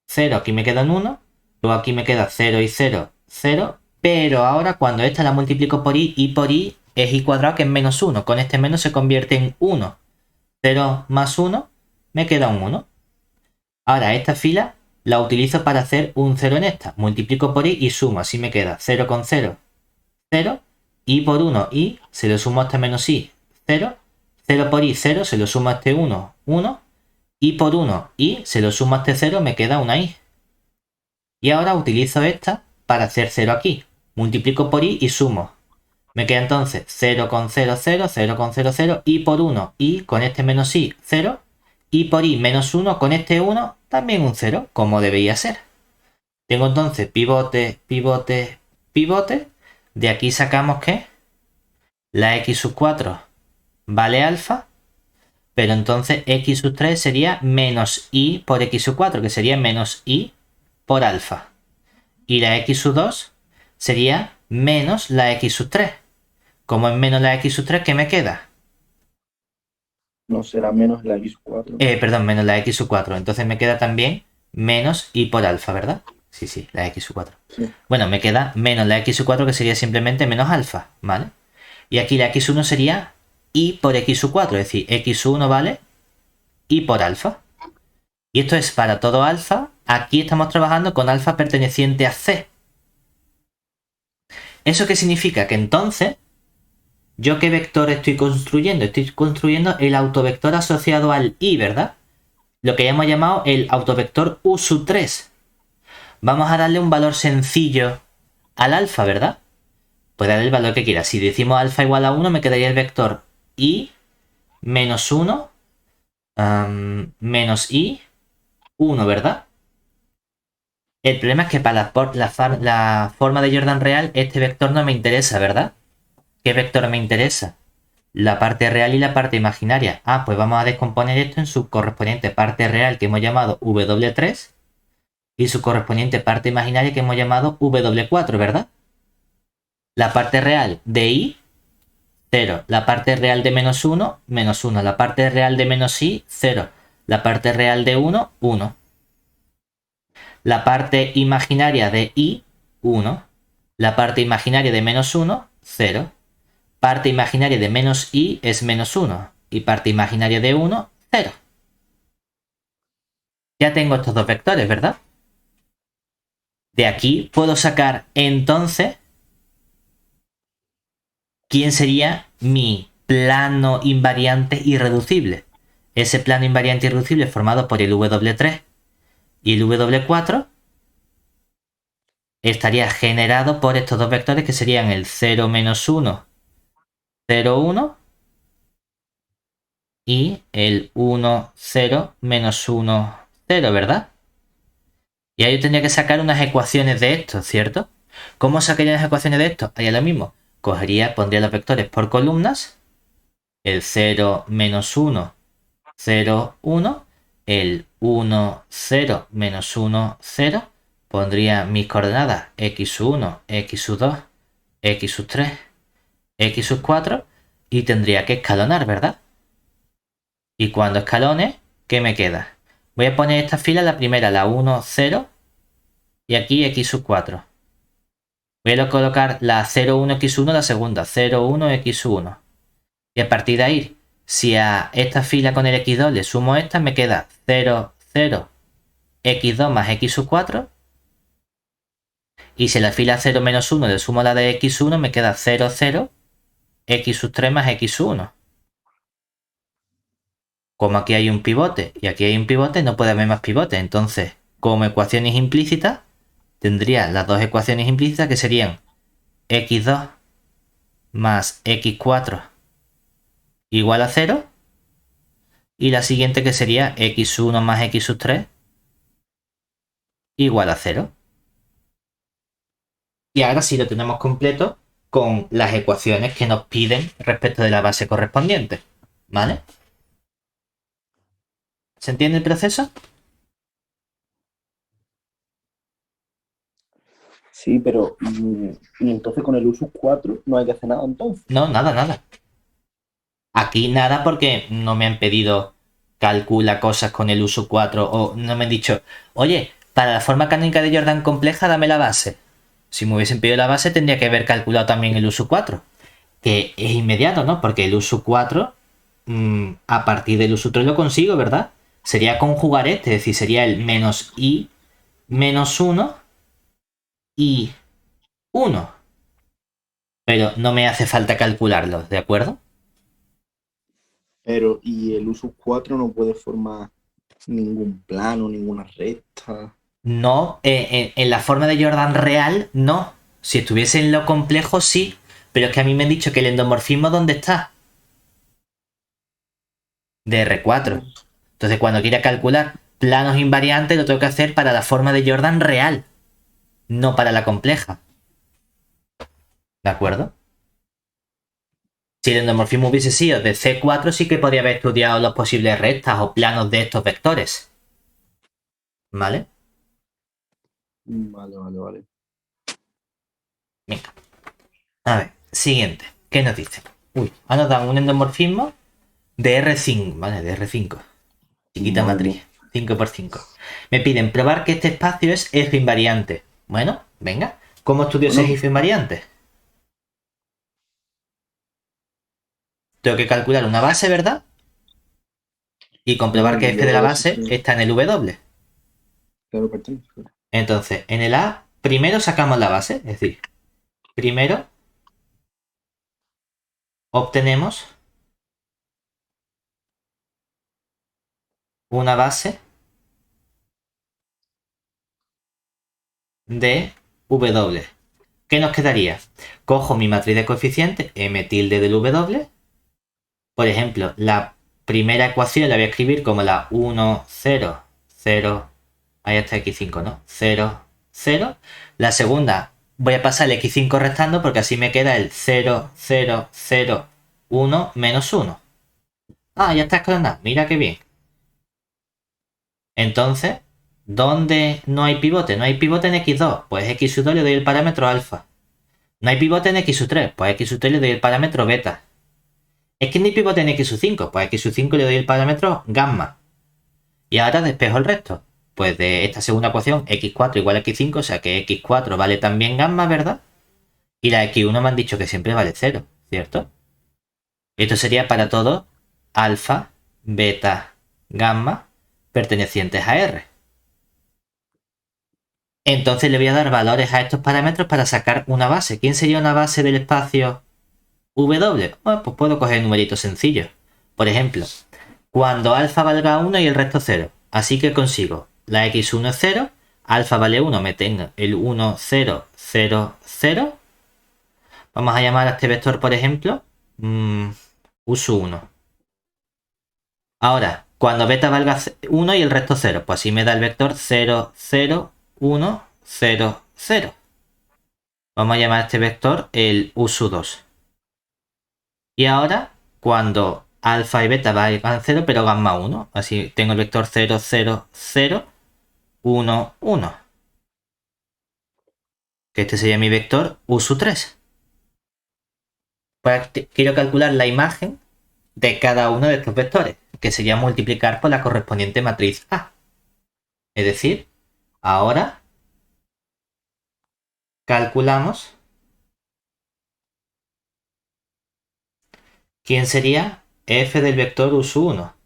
0, aquí me quedan 1. Luego aquí me queda 0 y 0, 0. Pero ahora cuando esta la multiplico por i por i es i cuadrado, que es menos 1. Con este menos se convierte en 1. 0 más 1, me queda un 1. Ahora esta fila la utilizo para hacer un 0 en esta. Multiplico por i y sumo. Así me queda 0 con 0, 0. I por 1, i. Se lo sumo a este menos i, 0. 0 por i, 0. Se lo sumo a este 1, 1. I por 1, i. Se lo sumo a este 0, me queda una i. Y ahora utilizo esta para hacer 0 aquí. Multiplico por i y sumo. Me queda entonces 0 con 0, 0, 0 con 0, 0, i por 1, i, con este menos i, 0, i por i menos 1, con este 1, también un 0, como debería ser. Tengo entonces pivote, pivote, pivote. De aquí sacamos que la x sub 4 vale alfa, pero entonces x sub 3 sería menos i por x sub 4, que sería menos i por alfa. Y la x sub 2 sería menos la x sub 3. Como es menos la x sub 3, ¿qué me queda? No será menos la x4. Perdón, menos la x sub 4. Entonces me queda también menos i por alfa, ¿verdad? Sí, sí, la x sub 4. Sí. Bueno, me queda menos la x sub 4, que sería simplemente menos alfa, ¿vale? Y aquí la x1 sería i por x sub 4, es decir, x1 vale i por alfa. Y esto es para todo alfa. Aquí estamos trabajando con alfa perteneciente a C. ¿Eso qué significa? Que entonces, ¿yo qué vector estoy construyendo? Estoy construyendo el autovector asociado al i, ¿verdad? Lo que ya hemos llamado el autovector u sub 3. Vamos a darle un valor sencillo al alfa, ¿verdad? Pues darle el valor que quiera. Si decimos alfa igual a 1, me quedaría el vector i menos 1 menos i 1, ¿verdad? El problema es que para la forma de Jordan real, este vector no me interesa, ¿verdad? ¿Qué vector me interesa? La parte real y la parte imaginaria. Ah, pues vamos a descomponer esto en su correspondiente parte real que hemos llamado W3 y su correspondiente parte imaginaria que hemos llamado W4, ¿verdad? La parte real de i, 0. La parte real de menos 1, menos 1. La parte real de menos i, 0. La parte real de 1, 1. La parte imaginaria de i, 1. La parte imaginaria de menos 1, 0. Parte imaginaria de menos i es menos 1. Y parte imaginaria de 1, 0. Ya tengo estos dos vectores, ¿verdad? De aquí puedo sacar entonces quién sería mi plano invariante irreducible. Ese plano invariante irreducible formado por el W3 y el W4 estaría generado por estos dos vectores que serían el 0, menos 1, 0, 1 y el 1, 0, menos 1, 0, ¿verdad? Y ahí yo tendría que sacar unas ecuaciones de esto, ¿cierto? ¿Cómo sacaría las ecuaciones de esto? Haría lo mismo. Pondría los vectores por columnas. El 0, menos 1, 0, 1. El 1, 0, menos 1, 0. Pondría mis coordenadas x1, x2, x3, x4. Y tendría que escalonar, ¿verdad? Y cuando escalone, ¿qué me queda? Voy a poner esta fila, la primera, la 1, 0. Y aquí x4. Voy a colocar la 0, 1, x1, la segunda, 0, 1, x1. Y a partir de ahí, si a esta fila con el x2 le sumo esta, me queda 0, 0, x2 más x4. Y si a la fila 0 menos 1 le sumo la de x1, me queda 0, 0, x3 más x1. Como aquí hay un pivote y aquí hay un pivote, no puede haber más pivotes. Entonces, como ecuaciones implícitas, tendría las dos ecuaciones implícitas que serían x2 más x4 igual a 0. Y la siguiente que sería x1 más x3 igual a 0. Y ahora sí lo tenemos completo con las ecuaciones que nos piden respecto de la base correspondiente. ¿Vale? ¿Se entiende el proceso? Sí, pero y entonces con el uso 4 no hay que hacer nada entonces. No, nada, nada. Aquí nada porque no me han pedido calcula cosas con el uso 4 o no me han dicho, oye, para la forma canónica de Jordan compleja dame la base. Si me hubiesen pedido la base tendría que haber calculado también el uso 4. Que es inmediato, ¿no? Porque el uso 4 a partir del uso 3 lo consigo, ¿verdad? Sería conjugar este, es decir, sería el menos i menos 1 y 1. Pero no me hace falta calcularlo, ¿de acuerdo? Pero, y el uso 4 no puede formar ningún plano, ninguna recta. No, en la forma de Jordan real, no. Si estuviese en lo complejo, sí. Pero es que a mí me han dicho que el endomorfismo, ¿dónde está? De R4. Entonces, cuando quiera calcular planos invariantes, lo tengo que hacer para la forma de Jordan real, no para la compleja. ¿De acuerdo? Si el endomorfismo hubiese sido de C4, sí que podría haber estudiado los posibles rectas o planos de estos vectores. ¿Vale? Vale, vale, vale. Venga. A ver, siguiente. ¿Qué nos dice? Uy, ahora nos dan un endomorfismo de R5, ¿vale? De R5. Chiquita Madre matriz. mía. 5 por 5. Me piden probar que este espacio es F invariante. Bueno, venga. ¿Cómo estudio ese Bueno, F invariante? Tengo que calcular una base, ¿verdad? Y comprobar claro, que y F de luego la a ver si base está en el W. claro, pertenece. Entonces, en el A, primero sacamos la base. Es decir, primero obtenemos una base de W. ¿Qué nos quedaría? Cojo mi matriz de coeficientes M tilde del W. Por ejemplo, la primera ecuación la voy a escribir como la 1, 0, 0. Ahí está X5, ¿no? 0, 0. La segunda voy a pasar el X5 restando porque así me queda el 0, 0, 0, 1, menos 1. Ah, ya está escalonado. Mira qué bien. Entonces, ¿dónde no hay pivote? No hay pivote en X2. Pues X2 le doy el parámetro alfa. No hay pivote en X3. Pues X3 le doy el parámetro beta. Es que no hay pivote en X5. Pues X5 le doy el parámetro gamma. Y ahora despejo el resto. Pues de esta segunda ecuación, X4 igual a X5, o sea que X4 vale también gamma, ¿verdad? Y la X1 me han dicho que siempre vale 0, ¿cierto? Esto sería para todo alfa, beta, gamma pertenecientes a R. Entonces le voy a dar valores a estos parámetros para sacar una base. ¿Quién sería una base del espacio W? Bueno, pues puedo coger numeritos sencillos. Por ejemplo, cuando alfa valga 1 y el resto 0. Así que consigo la X1 es 0, alfa vale 1, me tengo el 1, 0, 0, 0. Vamos a llamar a este vector, por ejemplo, uso 1. Ahora, cuando beta valga 1 y el resto 0, pues así me da el vector 0, 0, 1, 0, 0. Vamos a llamar a este vector el uso 2. Y ahora, cuando alfa y beta valgan 0, pero gamma 1, así tengo el vector 0, 0, 0, 1, 1. Que este sería mi vector uso 3. Pues quiero calcular la imagen de cada uno de estos vectores, que sería multiplicar por la correspondiente matriz A. Es decir, ahora calculamos quién sería f del vector uso 1.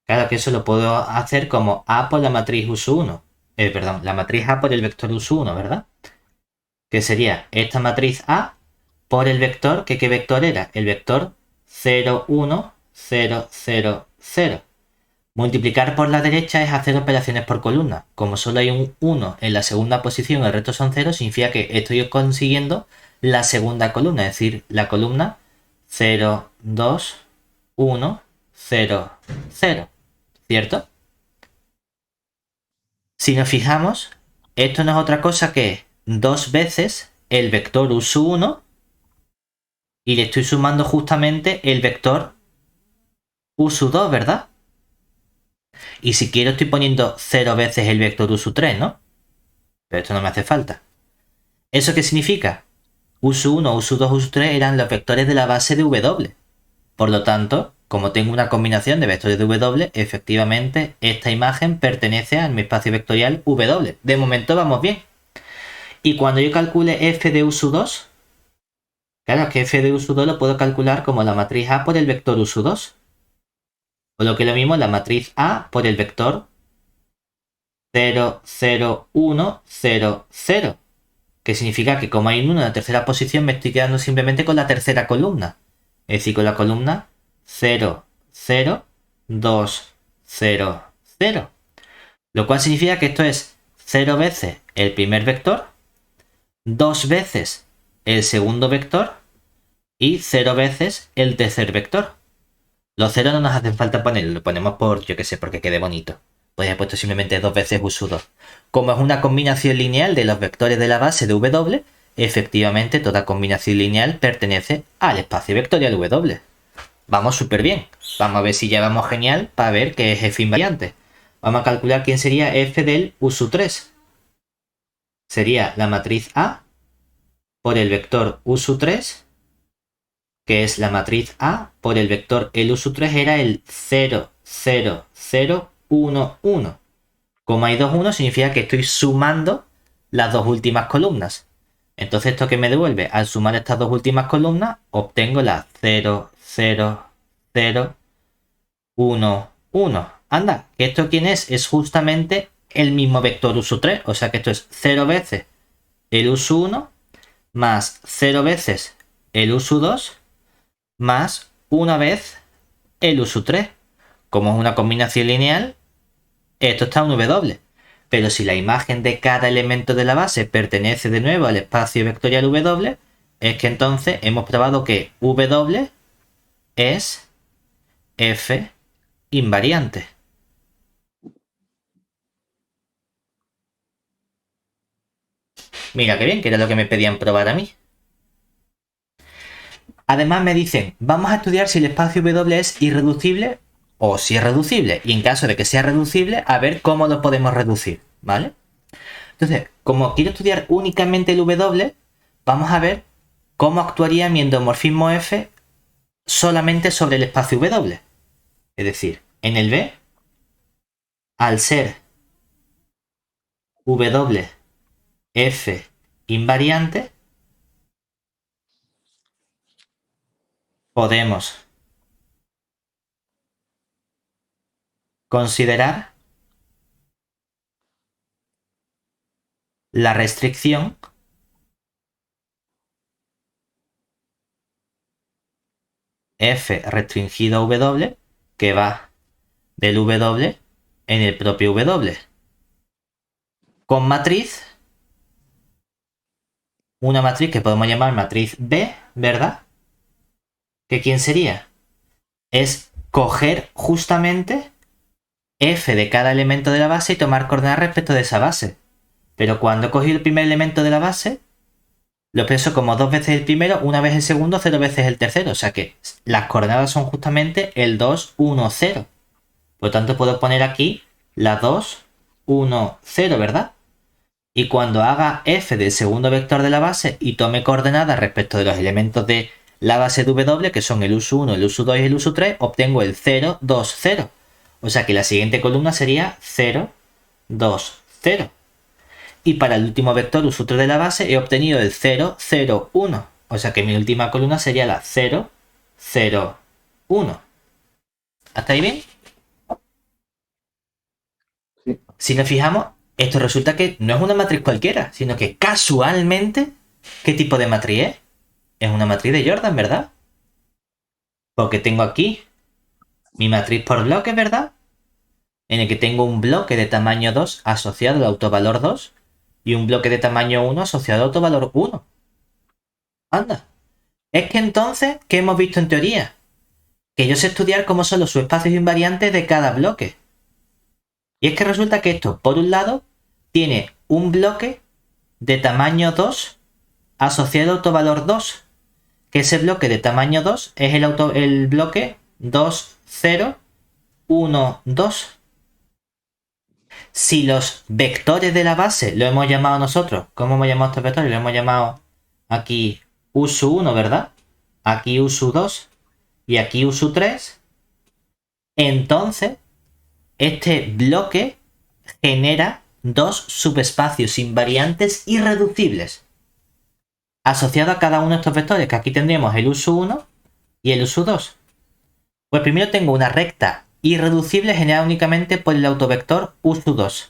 Claro que eso lo puedo hacer como A por la matriz uso 1. Perdón, la matriz A por el vector uso 1, ¿verdad? Que sería esta matriz A por el vector, que ¿qué vector era? El vector 0, 1, 0, 0, 0. Multiplicar por la derecha es hacer operaciones por columna. Como solo hay un 1 en la segunda posición y el resto son 0, significa que estoy consiguiendo la segunda columna, es decir, la columna 0, 2, 1, 0, 0. ¿Cierto? Si nos fijamos, esto no es otra cosa que 2 veces el vector uso 1 y le estoy sumando justamente el vector uso 2, ¿verdad? Y si quiero estoy poniendo 0 veces el vector uso 3, ¿no? Pero esto no me hace falta. ¿Eso qué significa? Uso 1, uso 2, uso 3 eran los vectores de la base de W. Por lo tanto, como tengo una combinación de vectores de W, efectivamente esta imagen pertenece a mi espacio vectorial W. De momento vamos bien. Y cuando yo calcule f de uso 2, claro que f de uso 2 lo puedo calcular como la matriz A por el vector uso 2. O lo que es lo mismo, la matriz A por el vector 0, 0, 1, 0, 0. Que significa que como hay un 1 en la tercera posición, me estoy quedando simplemente con la tercera columna. Es decir, con la columna 0, 0, 2, 0, 0. Lo cual significa que esto es 0 veces el primer vector, 2 veces el segundo vector y 0 veces el tercer vector. Los 0 no nos hacen falta ponerlo, lo ponemos por, yo que sé, porque quede bonito. Pues he puesto simplemente 2 veces uso 2. Como es una combinación lineal de los vectores de la base de W, efectivamente toda combinación lineal pertenece al espacio vectorial W. Vamos súper bien. Vamos a ver si ya vamos genial para ver qué es f invariante. Vamos a calcular quién sería f del uso 3. Sería la matriz A por el vector uso 3, que es la matriz A por el vector el uso 3 era el 0, 0, 0, 1, 1. Como hay dos 1 significa que estoy sumando las dos últimas columnas. Entonces, ¿esto qué me devuelve? Al sumar estas dos últimas columnas, obtengo la 0, 0, 0, 1, 1. Anda, que esto quién es? Es justamente el mismo vector uso 3. O sea que esto es 0 veces el uso 1 más 0 veces el u sub 2 más una vez el u sub 3. Como es una combinación lineal, esto está en W. Pero si la imagen de cada elemento de la base pertenece de nuevo al espacio vectorial W, es que entonces hemos probado que W es F invariante. Mira qué bien, que era lo que me pedían probar a mí. Además me dicen, vamos a estudiar si el espacio W es irreducible o si es reducible. Y en caso de que sea reducible, a ver cómo lo podemos reducir, ¿vale? Entonces, como quiero estudiar únicamente el W, vamos a ver cómo actuaría mi endomorfismo F solamente sobre el espacio W. Es decir, en el B, al ser W F invariante, podemos considerar la restricción F restringido a W que va del W en el propio W. Con matriz, una matriz que podemos llamar matriz B, ¿verdad? ¿Que quién sería? Es coger justamente F de cada elemento de la base y tomar coordenadas respecto de esa base. Pero cuando he cogido el primer elemento de la base, lo expreso como 2 veces el primero, 1 vez el segundo, 0 veces el tercero. O sea que las coordenadas son justamente el 2, 1, 0. Por lo tanto, puedo poner aquí la 2, 1, 0, ¿verdad? Y cuando haga f del segundo vector de la base y tome coordenadas respecto de los elementos de la base de W, que son el U1, el U2 y el U3, obtengo el 0, 2, 0. O sea que la siguiente columna sería 0, 2, 0. Y para el último vector U3 de la base he obtenido el 0, 0, 1. O sea que mi última columna sería la 0, 0, 1. ¿Hasta ahí bien? Sí. Si nos fijamos, esto resulta que no es una matriz cualquiera, sino que casualmente, ¿qué tipo de matriz es? Es una matriz de Jordan, ¿verdad? Porque tengo aquí mi matriz por bloques, ¿verdad? En el que tengo un bloque de tamaño 2 asociado al autovalor 2 y un bloque de tamaño 1 asociado al autovalor 1. Anda. Es que entonces, ¿qué hemos visto en teoría? Que yo sé estudiar cómo son los subespacios invariantes de cada bloque. Y es que resulta que esto, por un lado, tiene un bloque de tamaño 2 asociado al autovalor 2. Que ese bloque de tamaño 2 es el bloque 2, 0, 1, 2. Si los vectores de la base lo hemos llamado nosotros, ¿cómo hemos llamado estos vectores? Lo hemos llamado aquí U1, ¿verdad? Aquí U2 y aquí U3. Entonces, este bloque genera dos subespacios invariantes irreducibles asociados a cada uno de estos vectores, que aquí tendríamos el U1 y el U2. Pues primero tengo una recta irreducible generada únicamente por el autovector U2,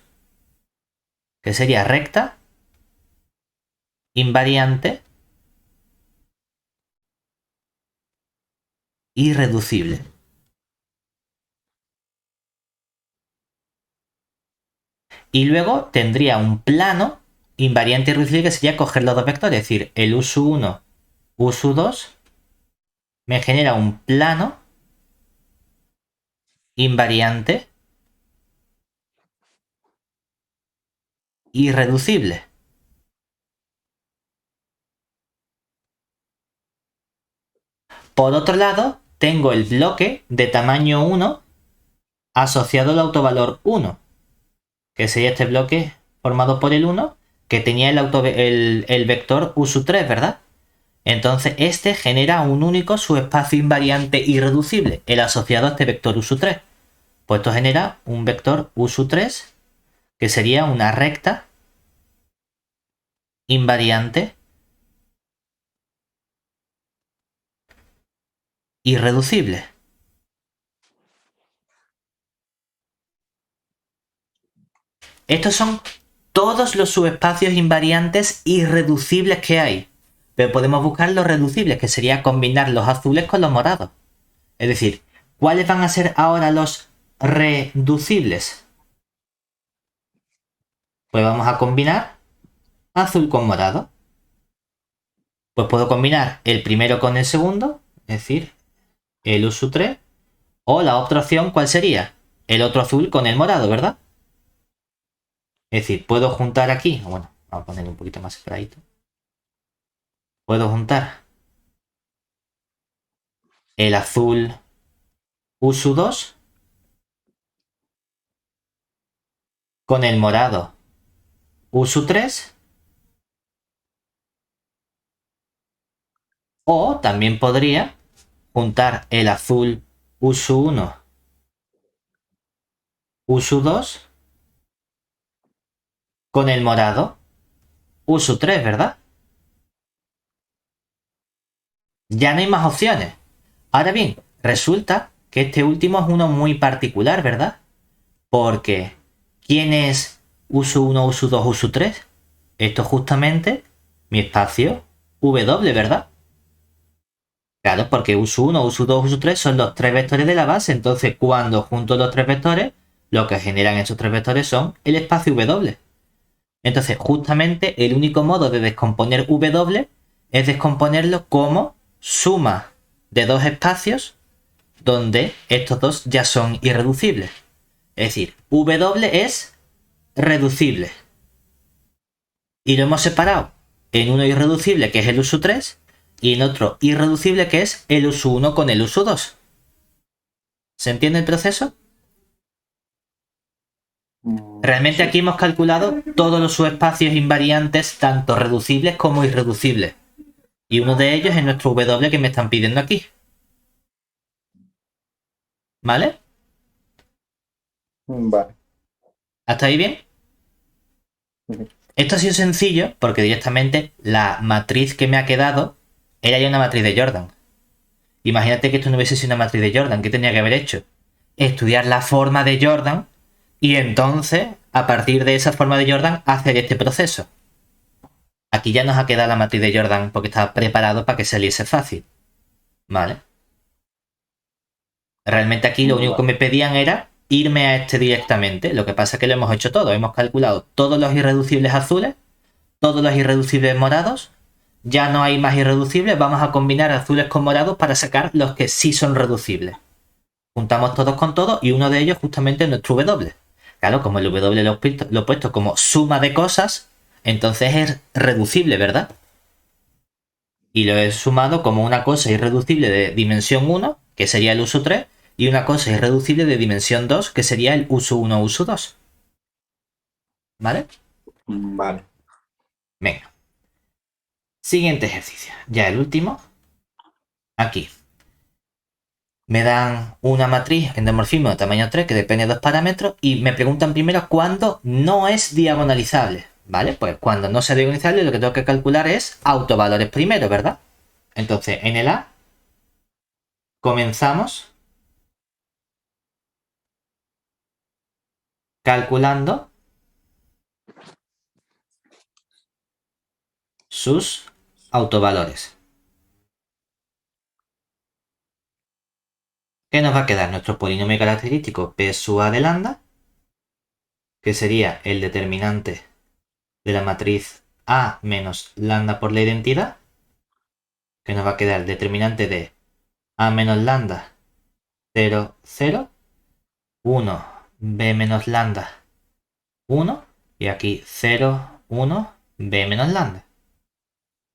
que sería recta invariante irreducible. Y luego tendría un plano invariante irreducible que sería coger los dos vectores, es decir, el U1, U2 me genera un plano invariante irreducible. Por otro lado, tengo el bloque de tamaño 1 asociado al autovalor 1, que sería este bloque formado por el 1, que tenía el vector U3, ¿verdad? Entonces este genera un único subespacio invariante irreducible, el asociado a este vector U3. Pues esto genera un vector U3, que sería una recta invariante irreducible. Estos son todos los subespacios invariantes irreducibles que hay. Pero podemos buscar los reducibles, que sería combinar los azules con los morados. Es decir, ¿cuáles van a ser ahora los reducibles? Pues vamos a combinar azul con morado. Pues puedo combinar el primero con el segundo, es decir, el U3. O la otra opción, ¿cuál sería? El otro azul con el morado, ¿verdad? Es decir, puedo juntar aquí, bueno, vamos a poner un poquito más separadito. Puedo juntar el azul U2 con el morado U3. O también podría juntar el azul U1 U2 con el morado U3, ¿verdad? Ya no hay más opciones. Ahora bien, resulta que este último es uno muy particular, ¿verdad? Porque ¿quién es U1, U2, U3? Esto es justamente mi espacio W, ¿verdad? Claro, porque U1, U2, U3 son los tres vectores de la base. Entonces, cuando junto los tres vectores, lo que generan esos tres vectores son el espacio W. Entonces, justamente el único modo de descomponer W es descomponerlo como suma de dos espacios donde estos dos ya son irreducibles. Es decir, W es reducible. Y lo hemos separado en uno irreducible, que es el U3, y en otro irreducible, que es el U1 con el U2. ¿Se entiende el proceso? Realmente aquí hemos calculado todos los subespacios invariantes, tanto reducibles como irreducibles. Y uno de ellos es nuestro W que me están pidiendo aquí. ¿Vale? Vale. ¿Hasta ahí bien? Esto ha sido sencillo porque directamente la matriz que me ha quedado era ya una matriz de Jordan. Imagínate que esto no hubiese sido una matriz de Jordan. ¿Qué tenía que haber hecho? Estudiar la forma de Jordan y entonces, a partir de esa forma de Jordan, hacer este proceso. Aquí ya nos ha quedado la matriz de Jordan porque estaba preparado para que saliese fácil. ¿Vale? Realmente aquí lo único que me pedían era irme a este directamente. Lo que pasa es que lo hemos hecho todo. Hemos calculado todos los irreducibles azules, todos los irreducibles morados. Ya no hay más irreducibles. Vamos a combinar azules con morados para sacar los que sí son reducibles. Juntamos todos con todos y uno de ellos justamente es nuestro W. Claro, como el W lo he puesto como suma de cosas, entonces es reducible, ¿verdad? Y lo he sumado como una cosa irreducible de dimensión 1, que sería el uso 3, y una cosa irreducible de dimensión 2, que sería el uso 1, uso 2. ¿Vale? Vale. Venga. Siguiente ejercicio. Ya el último. Aquí. Me dan una matriz endomorfismo de tamaño 3 que depende de dos parámetros y me preguntan primero cuándo no es diagonalizable. ¿Vale? Pues cuando no sea diagonalizable lo que tengo que calcular es autovalores primero, ¿verdad? Entonces en el A comenzamos calculando sus autovalores. ¿Qué nos va a quedar? Nuestro polinomio característico P sub A de lambda, que sería el determinante de la matriz A menos lambda por la identidad, que nos va a quedar el determinante de A menos lambda 0, 0, 1, B menos lambda 1, y aquí 0, 1, B menos lambda.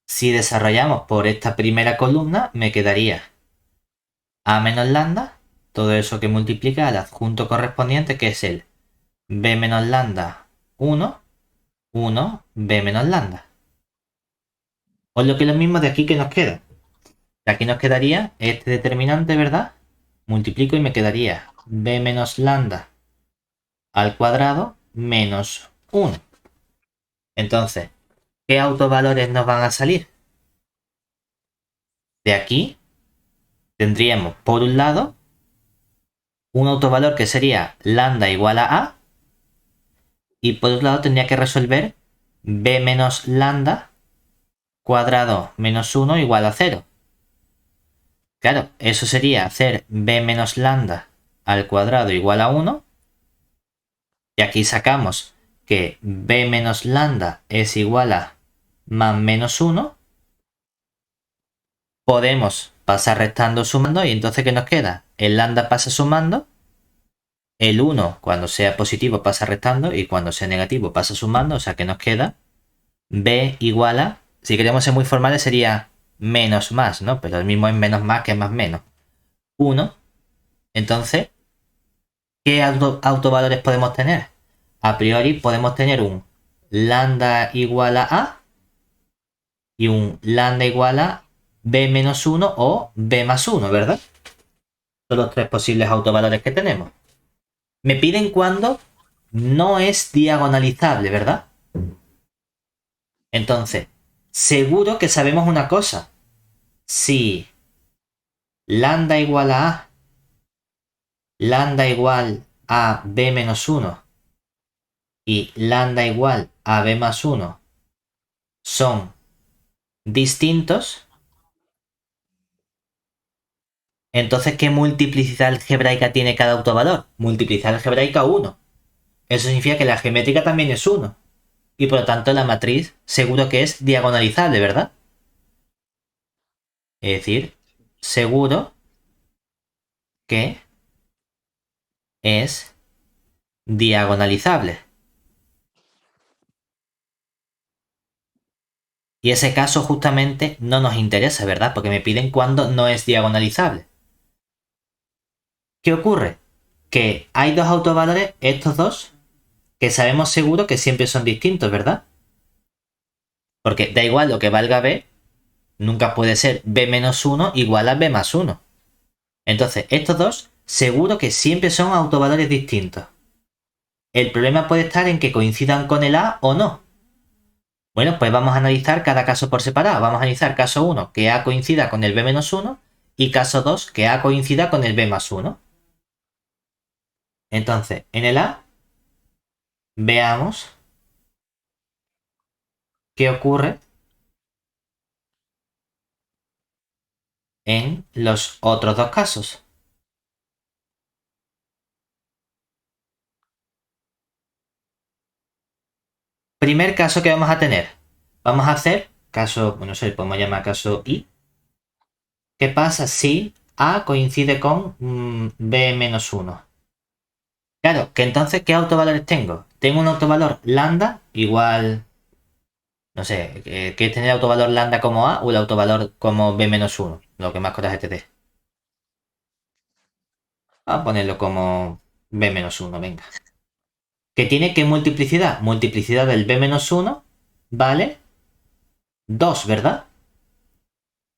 Si desarrollamos por esta primera columna, me quedaría A menos lambda, todo eso que multiplica al adjunto correspondiente, que es el B menos lambda 1, 1, B menos lambda. O lo que es lo mismo de aquí que nos queda. De aquí nos quedaría este determinante, ¿verdad? Multiplico y me quedaría B menos lambda al cuadrado menos 1. Entonces, ¿qué autovalores nos van a salir? De aquí tendríamos, por un lado, un autovalor que sería lambda igual a A, y por otro lado tendría que resolver B menos lambda cuadrado menos 1 igual a 0. Claro, eso sería hacer b menos lambda al cuadrado igual a 1. Y aquí sacamos que b menos lambda es igual a más menos 1. Podemos pasar restando sumando y entonces ¿qué nos queda? El lambda pasa sumando, el 1 cuando sea positivo pasa restando y cuando sea negativo pasa sumando, o sea que nos queda b igual a, si queremos ser muy formales sería menos más, ¿no? Pero el mismo es menos más que más menos. 1. Entonces, ¿qué autovalores podemos tener? A priori podemos tener un lambda igual a y un lambda igual a b menos 1 o b más 1, ¿verdad? Son los tres posibles autovalores que tenemos. Me piden cuando no es diagonalizable, ¿verdad? Entonces, seguro que sabemos una cosa. Si lambda igual a lambda igual a b menos 1 y lambda igual a b más 1 son distintos, entonces ¿qué multiplicidad algebraica tiene cada autovalor? Multiplicidad algebraica 1. Eso significa que la geométrica también es 1. Y por lo tanto la matriz seguro que es diagonalizable, ¿verdad? Es decir, seguro que es diagonalizable. Y ese caso justamente no nos interesa, ¿verdad? Porque me piden cuándo no es diagonalizable. ¿Qué ocurre? Que hay dos autovalores, estos dos, que sabemos seguro que siempre son distintos, ¿verdad? Porque da igual lo que valga b, nunca puede ser b menos 1 igual a b más 1. Entonces, estos dos seguro que siempre son autovalores distintos. El problema puede estar en que coincidan con el a o no. Bueno, pues vamos a analizar cada caso por separado. Vamos a analizar caso 1, que a coincida con el b menos 1, y caso 2, que a coincida con el b más 1. Entonces, en el a, veamos qué ocurre en los otros dos casos. Primer caso que vamos a tener. Vamos a hacer caso, bueno, se podemos llamar caso I. ¿Qué pasa si A coincide con B menos 1? Claro, que entonces, ¿qué autovalores tengo? Tengo un autovalor lambda igual, no sé, ¿quieres tener el autovalor lambda como A o el autovalor como B menos 1? Lo que más coraje te dé. Vamos a ponerlo como B menos 1, venga. ¿Que tiene qué multiplicidad? Multiplicidad del B menos 1 vale 2, ¿verdad?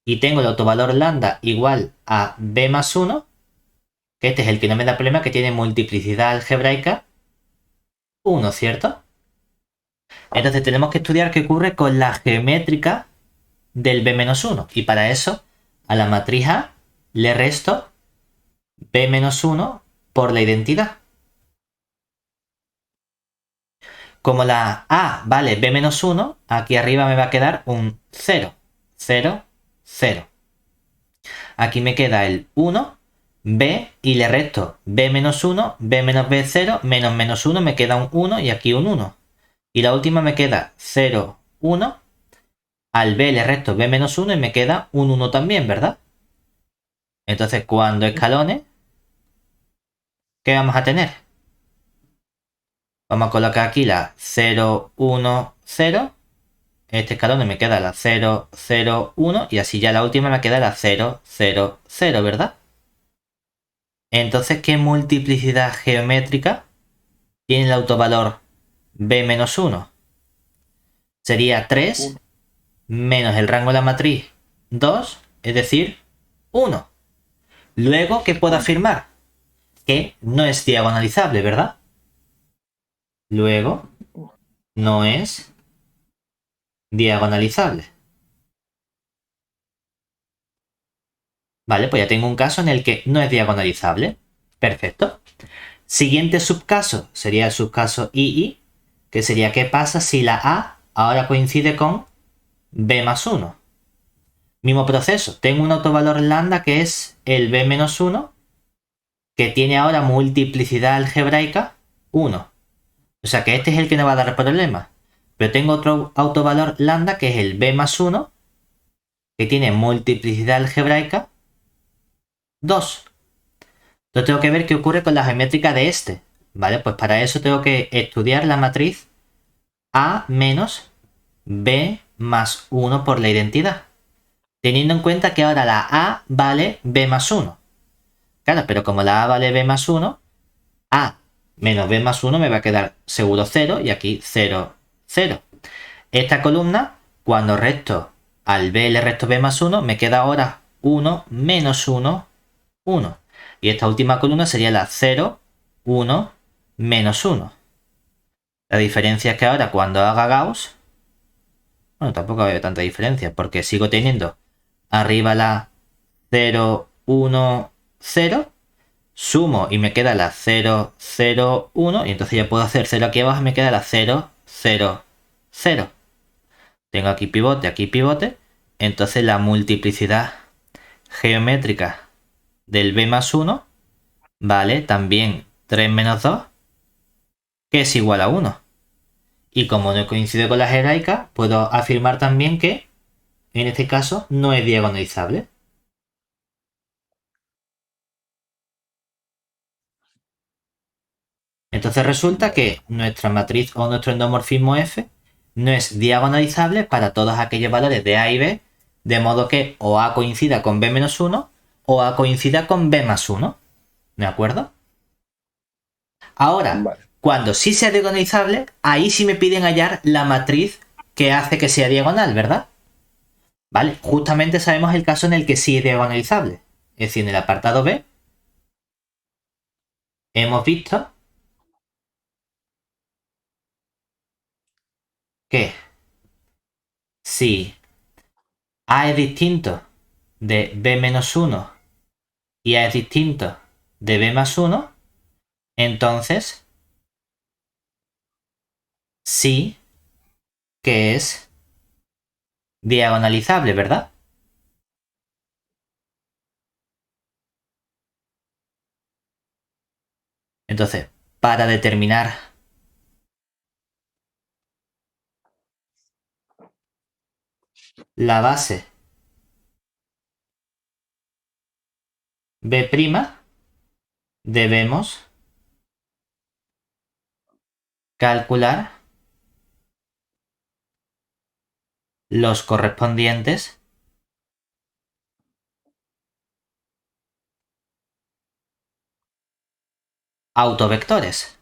Y tengo el autovalor lambda igual a b más 1, que este es el que no me da problema, que tiene multiplicidad algebraica 1, ¿cierto? Entonces tenemos que estudiar qué ocurre con la geométrica del b menos 1. Y para eso, a la matriz A le resto b menos 1 por la identidad. Como la A vale b menos 1, aquí arriba me va a quedar un 0, 0, 0. Aquí me queda el 1, b, y le resto b menos 1, b menos b 0, menos menos 1, me queda un 1 y aquí un 1. Y la última me queda 0, 1. Al b le resto b menos 1 y me queda un 1 también, ¿verdad? Entonces, cuando escalone, ¿qué vamos a tener? Vamos a colocar aquí la 0, 1, 0. Este escalón me queda la 0, 0, 1 y así ya la última me queda la 0, 0, 0, ¿verdad? Entonces, ¿qué multiplicidad geométrica tiene el autovalor b menos 1? Sería 3 menos el rango de la matriz 2, es decir, 1. Luego, ¿qué puedo afirmar? Que no es diagonalizable, ¿verdad? Luego, no es diagonalizable. Vale, pues ya tengo un caso en el que no es diagonalizable. Perfecto. Siguiente subcaso sería el subcaso II, que sería qué pasa si la A ahora coincide con b más 1. Mismo proceso, tengo un autovalor lambda que es el b menos 1, que tiene ahora multiplicidad algebraica 1. O sea que este es el que no va a dar problemas. Pero tengo otro autovalor lambda que es el b más 1, que tiene multiplicidad algebraica 2. Entonces tengo que ver qué ocurre con la geométrica de este. ¿Vale? Pues para eso tengo que estudiar la matriz A menos B más 1 por la identidad. Teniendo en cuenta que ahora la A vale B más 1. Claro, pero como la A vale B más 1, A menos B más 1 me va a quedar seguro 0 y aquí 0, 0. Esta columna, cuando resto al B le resto B más 1, me queda ahora 1 menos 1, 1. Y esta última columna sería la 0, 1, menos 1. La diferencia es que ahora cuando haga Gauss, bueno, tampoco va a haber tanta diferencia, porque sigo teniendo arriba la 0, 1, 0, sumo y me queda la 0, 0, 1, y entonces ya puedo hacer 0 aquí abajo y me queda la 0, 0, 0. Tengo aquí pivote, entonces la multiplicidad geométrica del b más 1 vale también 3 menos 2, que es igual a 1. Y como no coincide con la algebraica, puedo afirmar también que en este caso no es diagonalizable. Entonces resulta que nuestra matriz o nuestro endomorfismo F no es diagonalizable para todos aquellos valores de A y B, de modo que o A coincida con B menos 1 o A coincida con B más 1. ¿De acuerdo? Ahora, Vale. cuando sí sea diagonalizable, ahí sí me piden hallar la matriz que hace que sea diagonal, ¿verdad? Vale, justamente sabemos el caso en el que sí es diagonalizable. Es decir, en el apartado B hemos visto que si A es distinto de B menos 1 y A es distinto de B más 1, entonces sí que es diagonalizable, ¿verdad? Entonces, para determinar la base B', debemos calcular los correspondientes autovectores.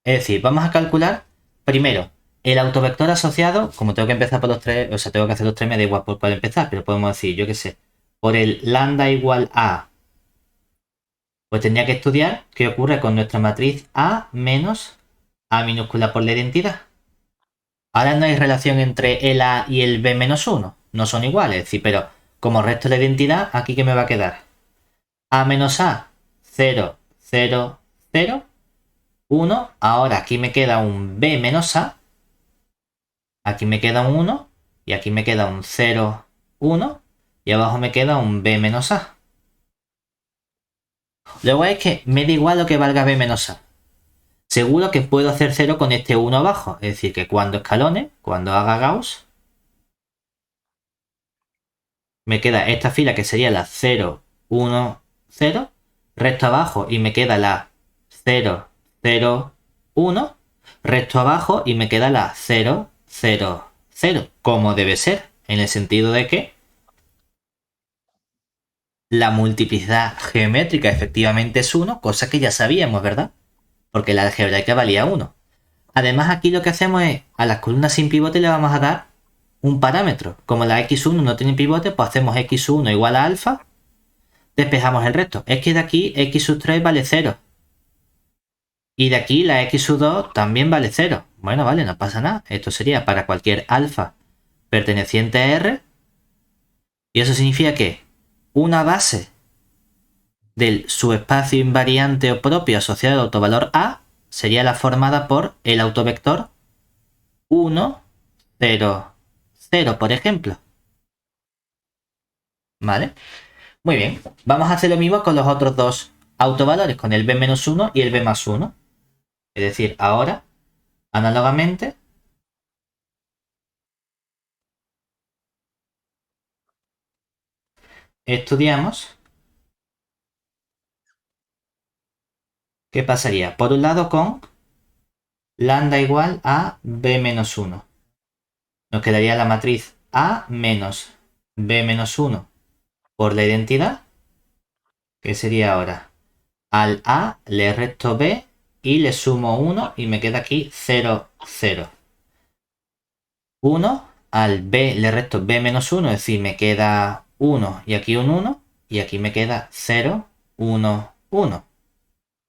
Es decir, vamos a calcular primero el autovector asociado, como tengo que empezar por los tres, o sea, tengo que hacer los tres, me da igual por cuál empezar, pero podemos decir, yo qué sé, por el lambda igual a, pues tendría que estudiar qué ocurre con nuestra matriz A menos A minúscula por la identidad. Ahora no hay relación entre el A y el B menos 1, no son iguales, es decir, pero como resto de la identidad, ¿aquí qué me va a quedar? A menos A, 0, 0, 0, 1. Ahora aquí me queda un B menos A, aquí me queda un 1 y aquí me queda un 0, 1 y abajo me queda un B menos A. Luego es que me da igual lo que valga B menos A. Seguro que puedo hacer 0 con este 1 abajo, es decir, que cuando escalone, cuando haga Gauss, me queda esta fila que sería la 0, 1, 0, resto abajo y me queda la 0, 0, 1, resto abajo y me queda la 0, 0, 0, como debe ser, en el sentido de que la multiplicidad geométrica efectivamente es 1, cosa que ya sabíamos, ¿verdad? Porque la algebraica valía 1. Además aquí lo que hacemos es, a las columnas sin pivote le vamos a dar un parámetro. Como la x1 no tiene pivote, pues hacemos x1 igual a alfa, despejamos el resto. Es que de aquí x sub 3 vale 0. Y de aquí la x sub 2 también vale 0. Bueno, vale, no pasa nada. Esto sería para cualquier alfa perteneciente a R. Y eso significa que una base del subespacio invariante o propio asociado al autovalor A sería la formada por el autovector 1, 0, 0, por ejemplo. ¿Vale? Muy bien. Vamos a hacer lo mismo con los otros dos autovalores, con el b-1 y el b más 1. Es decir, ahora, análogamente, estudiamos qué pasaría. Por un lado con lambda igual a b menos 1. Nos quedaría la matriz a menos b menos 1 por la identidad, que sería ahora al a le resto b y le sumo 1 y me queda aquí 0, 0. 1 al b le resto b menos 1, es decir, me queda 1 y aquí un 1 y aquí me queda 0, 1, 1.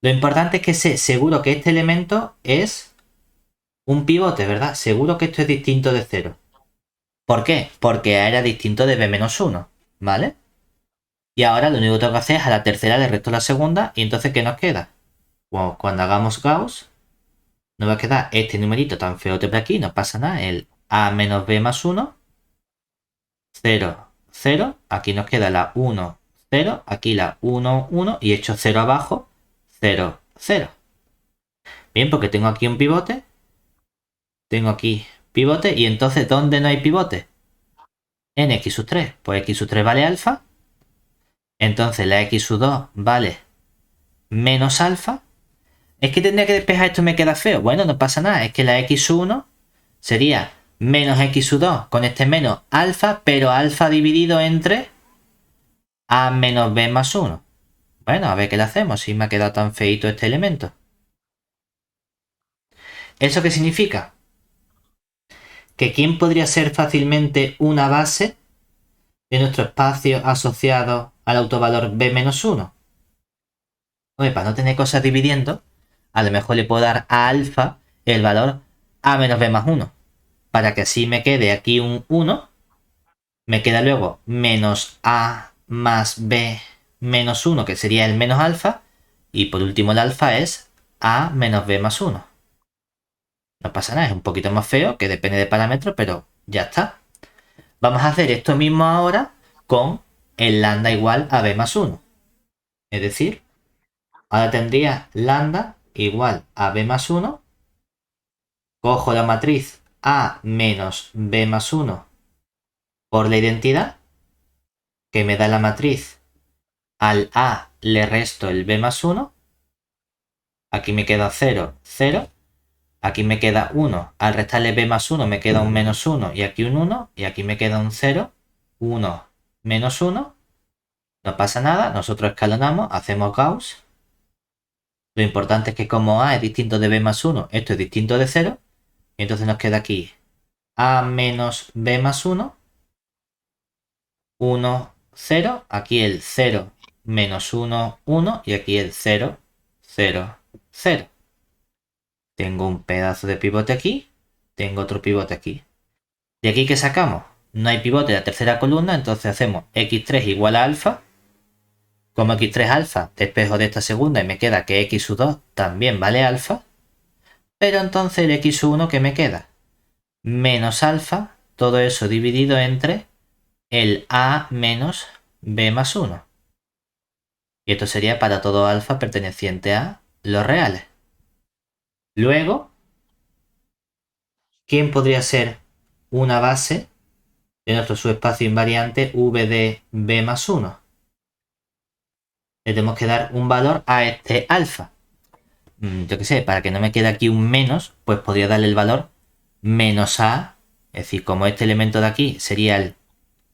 Lo importante es que sé seguro que este elemento es un pivote, ¿verdad? Seguro que esto es distinto de 0. ¿Por qué? Porque A era distinto de b-1, ¿vale? Y ahora lo único que tengo que hacer es a la tercera le resto la segunda y entonces ¿qué nos queda? Bueno, cuando hagamos Gauss nos va a quedar este numerito tan feo de por aquí, no pasa nada, el A menos B más 1, 0, 0, aquí nos queda la 1, 0, aquí la 1, 1 y hecho 0 abajo, 0, 0. Bien, porque tengo aquí un pivote, tengo aquí pivote y entonces ¿dónde no hay pivote? En x sub 3, pues x sub 3 vale alfa, entonces la x sub 2 vale menos alfa. Es que tendría que despejar esto, me queda feo. Bueno, no pasa nada, es que la x sub 1 sería menos x sub 2 con este menos alfa, pero alfa dividido entre a menos b más 1. Bueno, a ver qué le hacemos si me ha quedado tan feito este elemento. ¿Eso qué significa? Que ¿quién podría ser fácilmente una base de nuestro espacio asociado al autovalor b menos 1? Hombre, para no tener cosas dividiendo, a lo mejor le puedo dar a alfa el valor a menos b más 1. Para que así me quede aquí un 1, me queda luego menos a más b menos 1, que sería el menos alfa, y por último el alfa es a menos b más 1. No pasa nada, es un poquito más feo, que depende de parámetros, pero ya está. Vamos a hacer esto mismo ahora con el lambda igual a b más 1. Es decir, ahora tendría lambda igual a b más 1. Cojo la matriz a menos b más 1 por la identidad, que me da la matriz al a le resto el b más 1. Aquí me queda 0, 0. Aquí me queda 1. Al restarle b más 1 me queda un menos 1 y aquí un 1. Y aquí me queda un 0, 1, menos 1. No pasa nada, nosotros escalonamos, hacemos Gauss. Lo importante es que como a es distinto de b más 1, esto es distinto de 0. Y entonces nos queda aquí a menos b más 1, 1, 0. Aquí el 0 menos 1, 1. Y aquí el 0, 0, 0. Tengo un pedazo de pivote aquí, tengo otro pivote aquí. ¿Y aquí qué sacamos? No hay pivote en la tercera columna, entonces hacemos x3 igual a alfa. Como x3 alfa, despejo de esta segunda y me queda que x sub 2 también vale alfa. Pero entonces el x sub 1 que me queda menos alfa, todo eso dividido entre el a menos b más 1. Y esto sería para todo alfa perteneciente a los reales. Luego, ¿quién podría ser una base de nuestro subespacio invariante v de b más 1? Le tenemos que dar un valor a este alfa. Yo qué sé, para que no me quede aquí un menos, pues podría darle el valor menos a, es decir, como este elemento de aquí sería el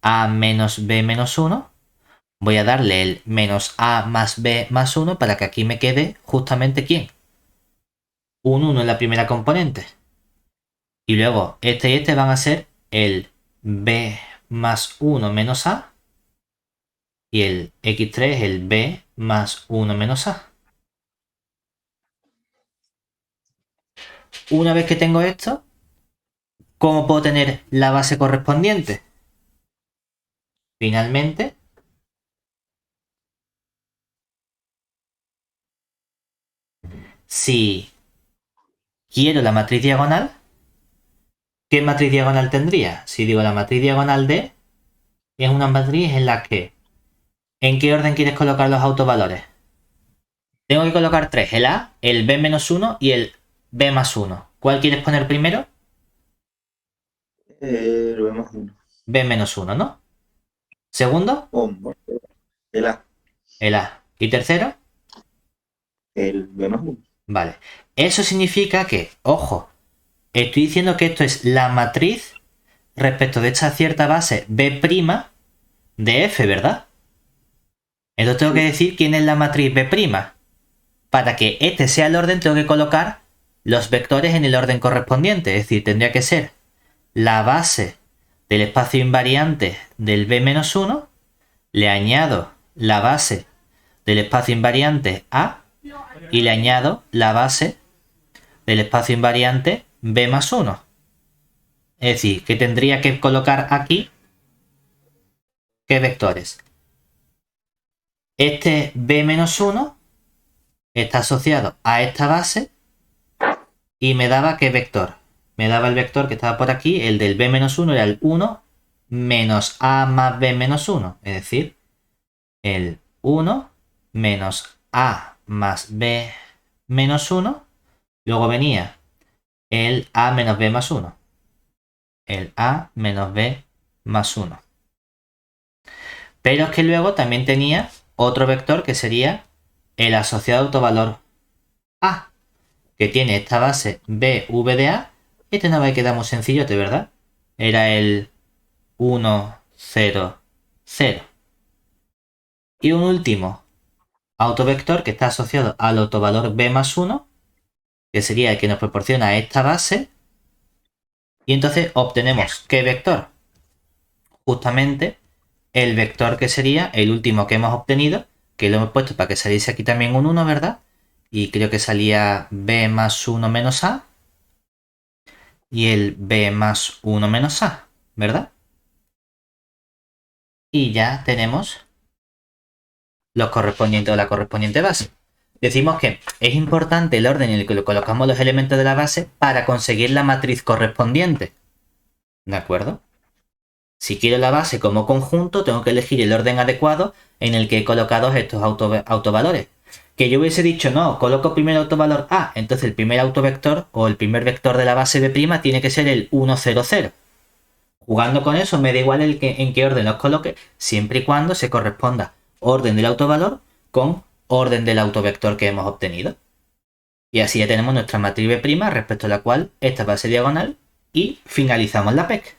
a menos b menos 1, voy a darle el menos a más b más 1 para que aquí me quede justamente ¿quién? Un 1 en la primera componente. Y luego este y este van a ser el b más 1 menos a y el x3 el b más 1 menos a. Una vez que tengo esto, ¿cómo puedo tener la base correspondiente? Finalmente, si quiero la matriz diagonal, ¿qué matriz diagonal tendría? Si digo la matriz diagonal D, es una matriz en la que, ¿en qué orden quieres colocar los autovalores? Tengo que colocar 3, el A, el B-1 y el B+1. ¿Cuál quieres poner primero? Lo vemos uno. B-1, ¿no? Segundo, Bueno, el A, el A. ¿Y tercero? el B más uno. Vale. Eso significa que, ojo, estoy diciendo que esto es la matriz respecto de esta cierta base B' de F, ¿verdad? Entonces tengo que decir quién es la matriz B'. Para que este sea el orden, tengo que colocar los vectores en el orden correspondiente. Es decir, tendría que ser la base del espacio invariante del B-1, le añado la base del espacio invariante A y le añado la base del espacio invariante B+1. Es decir, que tendría que colocar aquí ¿qué vectores? Este B-1 está asociado a esta base y me daba ¿qué vector? Me daba el vector que estaba por aquí, el del B-1 era el 1 menos A más B-1, es decir, el 1 menos A más B-1, luego venía el A menos B más 1, el A menos B más 1. Pero es que luego también tenía otro vector que sería el asociado autovalor A, que tiene esta base BV de A. Este no me queda muy sencillo, ¿de verdad? Era el 1, 0, 0. Y un último autovector que está asociado al autovalor B más 1, que sería el que nos proporciona esta base. Y entonces obtenemos ¿qué vector? Justamente el vector que sería el último que hemos obtenido, que lo hemos puesto para que saliese aquí también un 1, ¿verdad? Y creo que salía B más 1 menos A y el B más 1 menos A, ¿verdad? Y ya tenemos los correspondientes o la correspondiente base. Decimos que es importante el orden en el que colocamos los elementos de la base para conseguir la matriz correspondiente. ¿De acuerdo? Si quiero la base como conjunto, tengo que elegir el orden adecuado en el que he colocado estos autovalores. Que yo hubiese dicho, no, coloco primero el autovalor A, entonces el primer autovector o el primer vector de la base B' tiene que ser el 1, 0, 0. Jugando con eso me da igual en qué orden los coloque, siempre y cuando se corresponda orden del autovalor con orden del autovector que hemos obtenido. Y así ya tenemos nuestra matriz B' respecto a la cual esta va a ser diagonal y finalizamos la PEC.